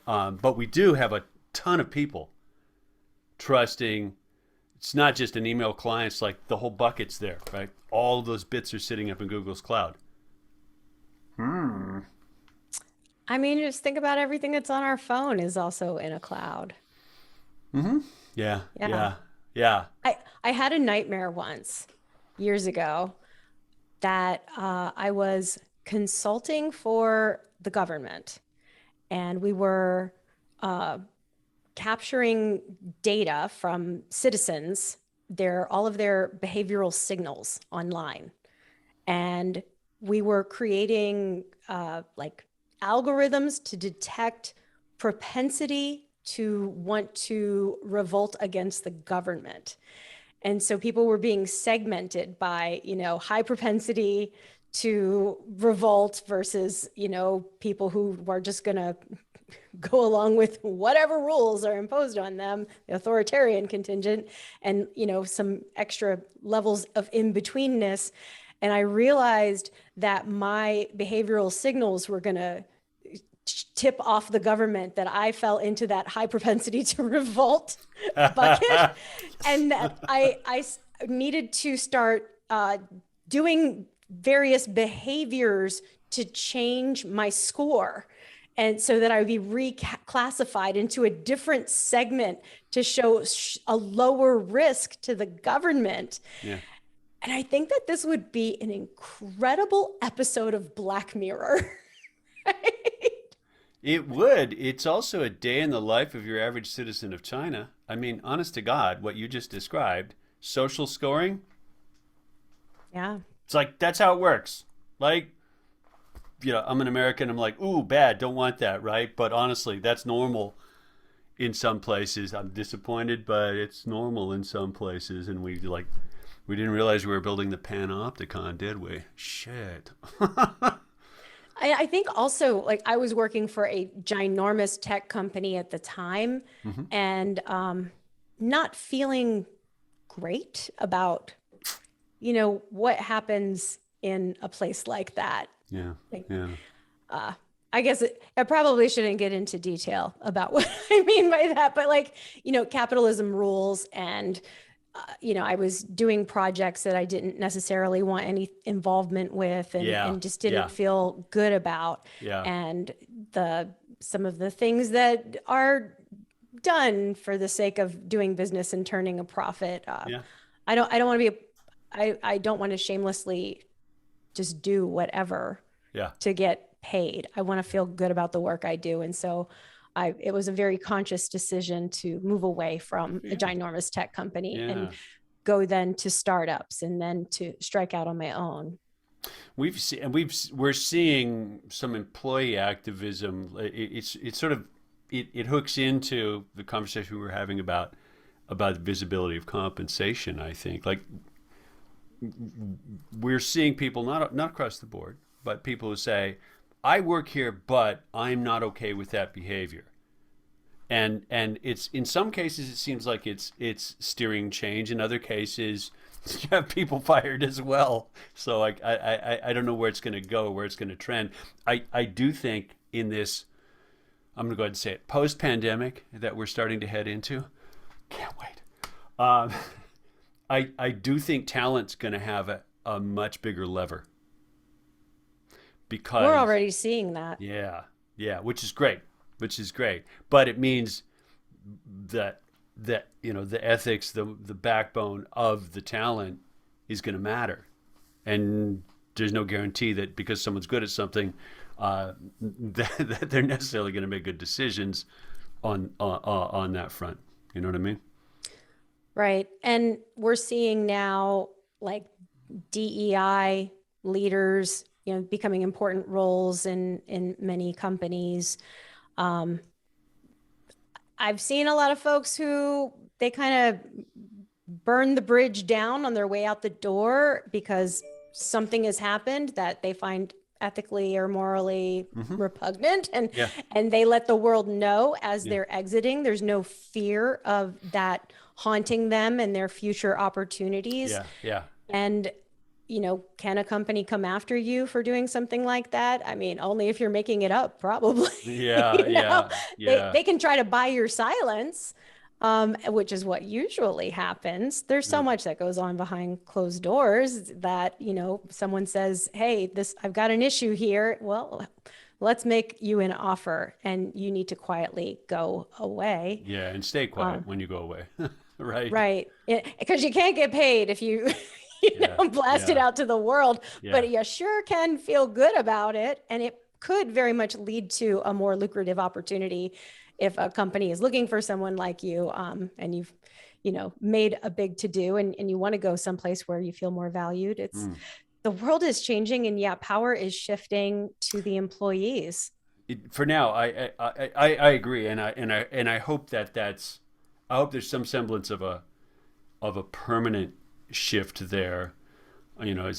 we do have a ton of people trusting. It's not just an email client, it's like the whole bucket's there, right? All of those bits are sitting up in Google's cloud. Hmm. I mean, just think about everything that's on our phone is also in a cloud. Mm-hmm. Yeah, Yeah. yeah, yeah. I had a nightmare once years ago that I was consulting for the government, and we were uh, capturing data from citizens, all of their behavioral signals online. And we were creating like algorithms to detect propensity to want to revolt against the government. And so people were being segmented by, high propensity to revolt versus, people who were just going to go along with whatever rules are imposed on them, the authoritarian contingent, and, some extra levels of in-betweenness. And I realized that my behavioral signals were going to tip off the government, that I fell into that high propensity to revolt bucket, and that I needed to start doing various behaviors to change my score. And so that I would be reclassified into a different segment to show a lower risk to the government. Yeah. And I think that this would be an incredible episode of Black Mirror. Right? It would. It's also a day in the life of your average citizen of China. I mean, honest to God, what you just described, social scoring, Yeah. it's like that's how it works. Like, I'm an American. I'm like, ooh, bad. Don't want that, right? But honestly, that's normal in some places. I'm disappointed, but it's normal in some places. And we didn't realize we were building the panopticon, did we? Shit. I think also, like, I was working for a ginormous tech company at the time, Hmm. and not feeling great about, what happens in a place like that. Yeah. Like, Yeah. uh, I guess I probably shouldn't get into detail about what I mean by that, but like, capitalism rules. And, I was doing projects that I didn't necessarily want any involvement with, and, Yeah. just Yeah. didn't feel good about. Yeah. And some of the things that are done for the sake of doing business and turning a profit. Yeah. I don't want to be, I don't want to shamelessly just do whatever Yeah. to get paid. I want to feel good about the work I do. And so it was a very conscious decision to move away from a Yeah. ginormous tech company and Yeah. go then to startups and then to strike out on my own. We're seeing some employee activism. It's sort of it hooks into the conversation we were having about the visibility of compensation. I think like we're seeing people not across the board, but people who say, "I work here, but I'm not okay with that behavior." And it's in some cases it seems like it's steering change. In other cases, you have people fired as well. So I don't know where it's going to go, where it's going to trend. I do think in this, I'm going to go ahead and say it, post pandemic that we're starting to head into. Can't wait. Um, I do think talent's going to have a much bigger lever We're because, already seeing that. yeah, yeah, which is great, which is great. But it means that the ethics, the backbone of the talent is going to matter, and there's no guarantee that because someone's good at something, that they're necessarily going to make good decisions on that front. You know what I mean? Right. And we're seeing now like DEI leaders, becoming important roles in many companies. Um, I've seen a lot of folks who they kind of burn the bridge down on their way out the door because something has happened that they find ethically or morally Mm-hmm. repugnant, Yeah. and they let the world know as Yeah. they're exiting. There's no fear of that haunting them and their future opportunities. Yeah. Yeah. And can a company come after you for doing something like that? I mean, only if you're making it up, probably. Yeah. Yeah. they Yeah. they can try to buy your silence, which is what usually happens. There's so Yeah. much that goes on behind closed doors that, someone says, "Hey, this I've got an issue here." Well, let's make you an offer, and you need to quietly go away. Yeah. And stay quiet Um, when you go away. Right. Right. Because you can't get paid if you, Yeah. blast it Yeah. out to the world, Yeah. but you sure can feel good about it. And it could very much lead to a more lucrative opportunity if a company is looking for someone like you, and you've, made a big to do, and you want to go someplace where you feel more valued. Mm. The world is changing, and yeah, power is shifting to the employees. For now, I agree, and I hope I hope there's some semblance of a permanent shift there. You know,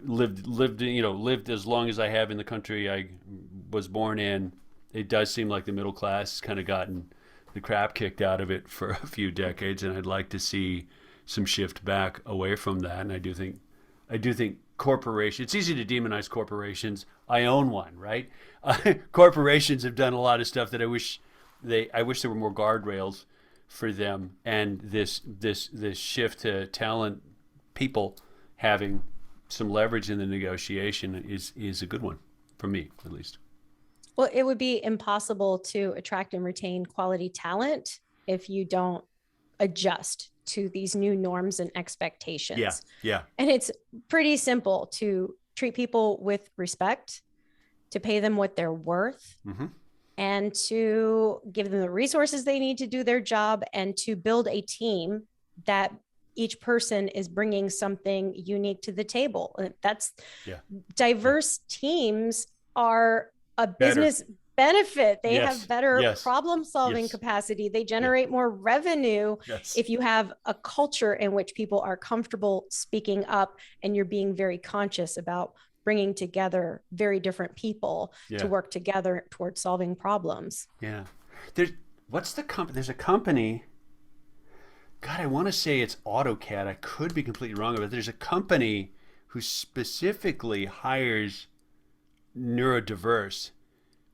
lived as long as I have in the country I was born in. It does seem like the middle class has kind of gotten the crap kicked out of it for a few decades, and I'd like to see some shift back away from that. And I do think corporations. It's easy to demonize corporations. I own one, right? Corporations have done a lot of stuff that I wish there were more guardrails for them, and this shift to talent people having some leverage in the negotiation is a good one for me, at least. Well, it would be impossible to attract and retain quality talent if you don't adjust to these new norms and Yeah, expectations. yeah. And it's pretty simple to treat people with respect, to pay them what they're worth, Mm-hmm. and to give them the resources they need to do their job, and to build a team that each person is bringing something unique to the table. That's Yeah, yeah. diverse teams are a Better. business benefit. They have Yes, better yes, problem solving yes, capacity. They yeah, generate more revenue yes, if you have a culture in which people are comfortable speaking up, and you're being very conscious about bringing together very different people to yeah, work together towards solving problems. yeah. There's what's the company? There's a company. God, I want to say it's AutoCAD. I could be completely wrong about it. There's a company who specifically hires neurodiverse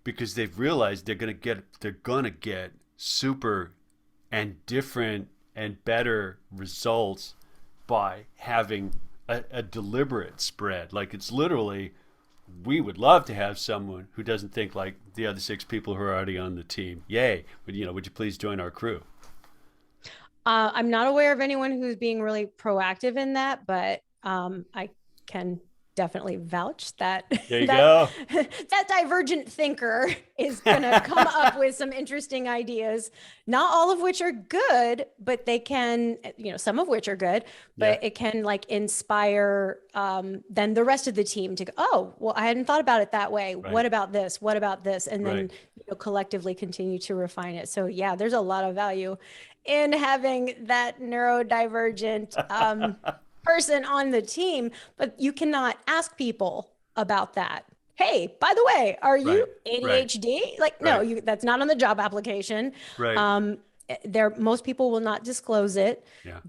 because they've realized they're gonna get super and different and better results by having a deliberate spread. Like it's literally, we would love to have someone who doesn't think like the other six people who are already on the team. Yay! Would you please join our crew? I'm not aware of anyone who's being really proactive in that, but I can definitely vouch that There you that go. that divergent thinker is going to come up with some interesting ideas, not all of which are good, but they can, some of which are good, Yeah. but it can like inspire then the rest of the team to go, oh, well, I hadn't thought about it that way. Right. What about this? What about this? And Right. then collectively continue to refine it. So yeah, there's a lot of value in having that neurodivergent person on the team, but you cannot ask people about that. Hey, by the way, are you Right. Right. ADHD? Like, no, Right. that's not on the job application. Right. Um, there, most people will not disclose it. Yeah.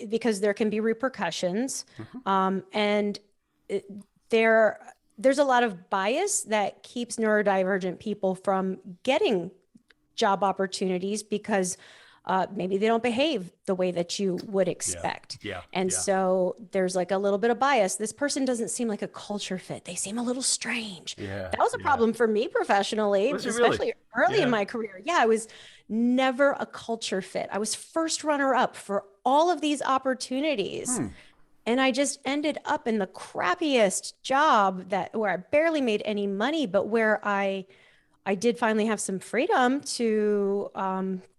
Because there can be repercussions. Hmm. And it, there, there's a lot of bias that keeps neurodivergent people from getting job opportunities because maybe they don't behave the way that you would Yeah. expect. Yeah. And Yeah. so there's like a little bit of bias. This person doesn't seem like a culture fit. They seem a little strange. Yeah. That was a Yeah. problem for me professionally, Was it really? especially early in Yeah. my career. Yeah, I was never a culture fit. I was first runner up for all of these opportunities. Hmm. And I just ended up in the crappiest job that where I barely made any money, but where I did finally have some freedom to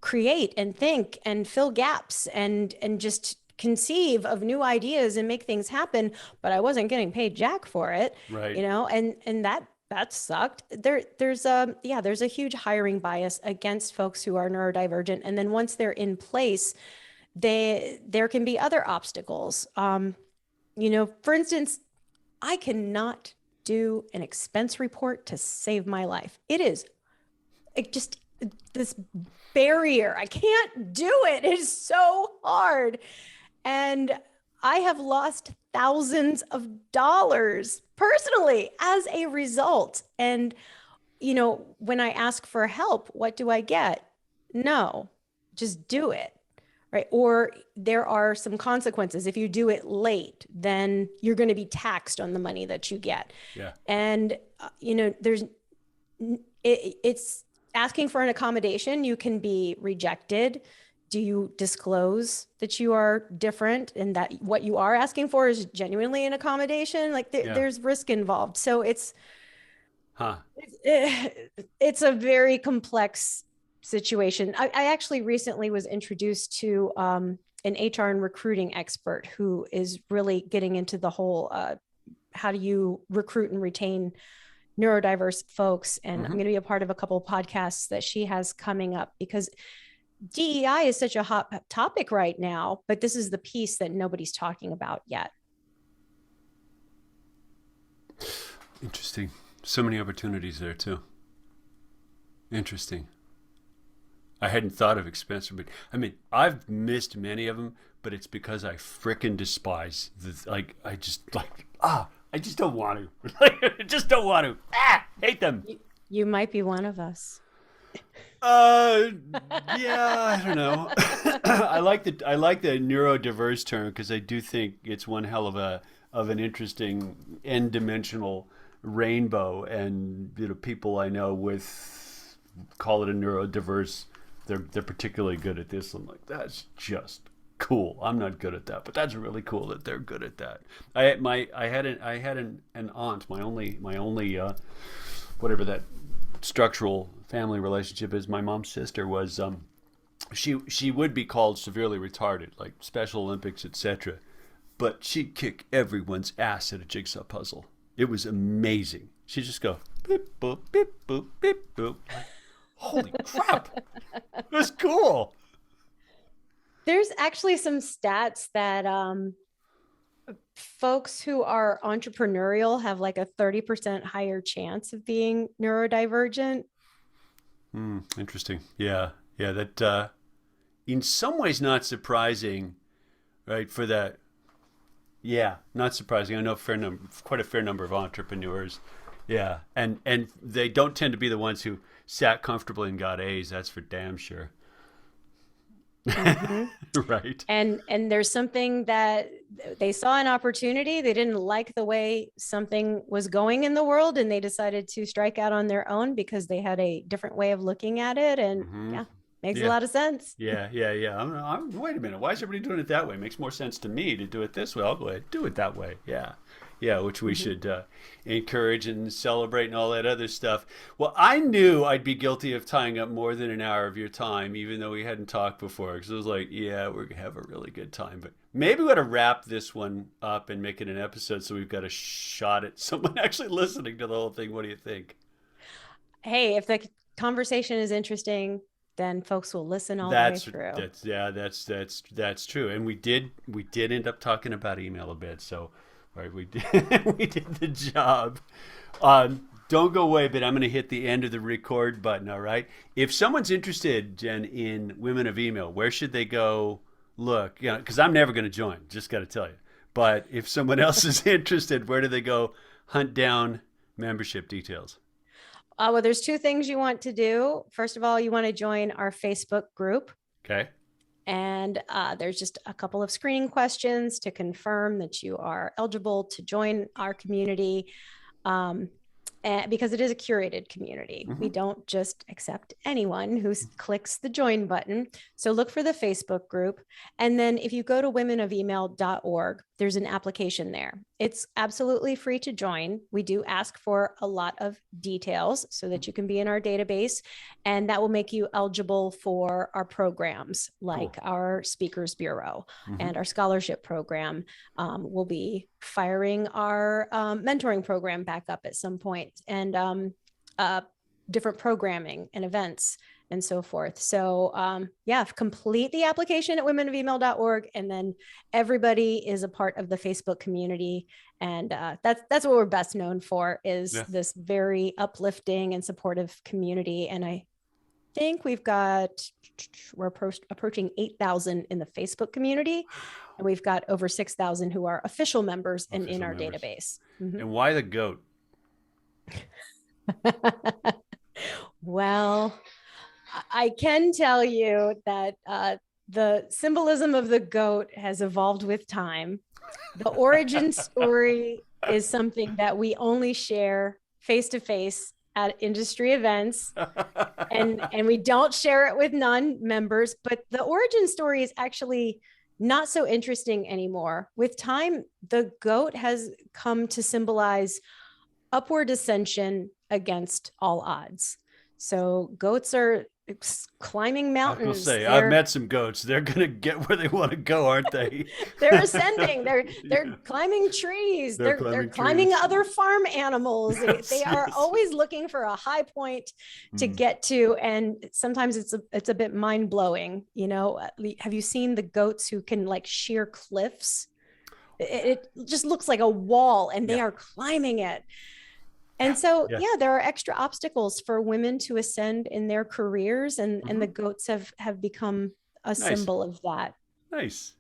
create and think and fill gaps and just conceive of new ideas and make things happen. But I wasn't getting paid jack for it, Right. and that sucked. There's a huge hiring bias against folks who are neurodivergent, and then once they're in place, there can be other obstacles. For instance, I cannot do an expense report to save my life. Just this barrier. I can't do it. It is so hard. And I have lost thousands of dollars personally as a result. And, when I ask for help, what do I get? No, just do it. Right. Or there are some consequences. If you do it late, then you're going to be taxed on the money that you get. Yeah. And, it's asking for an accommodation. You can be rejected. Do you disclose that you are different and that what you are asking for is genuinely an accommodation? Like Yeah. there's risk involved. So Huh. it's a very complex situation. I actually recently was introduced to an HR and recruiting expert who is really getting into the whole how do you recruit and retain neurodiverse folks. And I'm Hmm. going to be a part of a couple of podcasts that she has coming up because DEI is such a hot topic right now, but this is the piece that nobody's talking about yet. Interesting. So many opportunities there too. Interesting. I hadn't thought of expense, but I mean, I've missed many of them, but it's because I frickin' despise the like. I just like I just don't want to. Like, I just don't want to. Hate them. You might be one of us. Uh, yeah, I don't know. I like the neurodiverse term because I do think it's one hell of an interesting n-dimensional rainbow, and people I know with call it a neurodiverse. They're particularly good at this. I'm like, that's just cool. I'm not good at that, but that's really cool that they're good at that. I had an aunt, my only whatever that structural family relationship is. My mom's sister was she would be called severely retarded, like Special Olympics, etc. But she'd kick everyone's ass at a jigsaw puzzle. It was amazing. She'd just go beep boop beep boop beep boop. Holy crap! It was cool. There's actually some stats that folks who are entrepreneurial have like a 30% higher chance of being neurodivergent. Interesting. Yeah, yeah. That in some ways not surprising, right? For that, yeah, not surprising. I know quite a fair number of entrepreneurs. Yeah, and they don't tend to be the ones who sat comfortably and got A's. That's for damn sure. Mm-hmm. Right. And there's something that they saw an opportunity. They didn't like the way something was going in the world, and they decided to strike out on their own because they had a different way of looking at it. And Hmm. yeah, makes a Yeah. lot of sense. Yeah, yeah, yeah. Wait a minute. Why is everybody doing it that way? It makes more sense to me to do it this way. I'll go ahead do it that way. Yeah, yeah. Which we should encourage and celebrate and all that other stuff. Well, I knew I'd be guilty of tying up more than an hour of your time, even though we hadn't talked before. Because it was like, yeah, we're gonna have a really good time. But maybe we got to wrap this one up and make it an episode, so we've got a shot at someone actually listening to the whole thing. What do you think? Hey, if the conversation is interesting, then folks will listen all the way That's through. that's yeah, that's true. And we did end up talking about email a bit, so right, we did we did the job. don't go away, but I'm going to hit the end of the record button. All right. If someone's interested, Jen, in Women of Email, where should they go look? You know, because I'm never going to join. Just got to tell you. But if someone else is interested, where do they go hunt down membership details? Well, there's two things you want to do. First of all, you want to join our Facebook group. Okay. And there's just a couple of screening questions to confirm that you are eligible to join our community. And because it is a curated community, we don't just accept anyone who clicks the join button. So look for the Facebook group. And then if you go to womenofemail.org, there's an application there. It's absolutely free to join. We do ask for a lot of details so that you can be in our database, and that will make you eligible for our programs like our Speakers Bureau and our scholarship program. We'll be firing our mentoring program back up at some point, and different programming and events and so forth. So yeah, complete the application at womenofemail.org, and then everybody is a part of the Facebook community. And that's what we're best known for, is this very uplifting and supportive community. And I think we're approaching 8,000 in the Facebook community, and we've got over 6,000 who are official members and in our database. And why the goat? Well, I can tell you that the symbolism of the goat has evolved with time. The origin story is something that we only share face to face at industry events, and we don't share it with non-members. But the origin story is actually not so interesting anymore. With time, the goat has come to symbolize upward ascension against all odds. So goats are climbing mountains. I was gonna say, I've met some goats. They're gonna get where they want to go, aren't they? They're ascending. They're climbing trees. They're climbing other farm animals. They are always looking for a high point to get to, and sometimes it's a bit mind blowing. You know, have you seen the goats who can like sheer cliffs? It just looks like a wall, and they are climbing it. And so, there are extra obstacles for women to ascend in their careers, and the goats have become a symbol of that. Nice.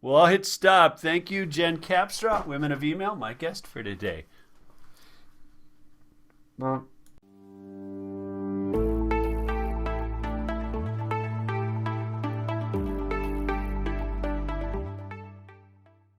Well, I'll hit stop. Thank you, Jen Capstraw, Women of Email, my guest for today.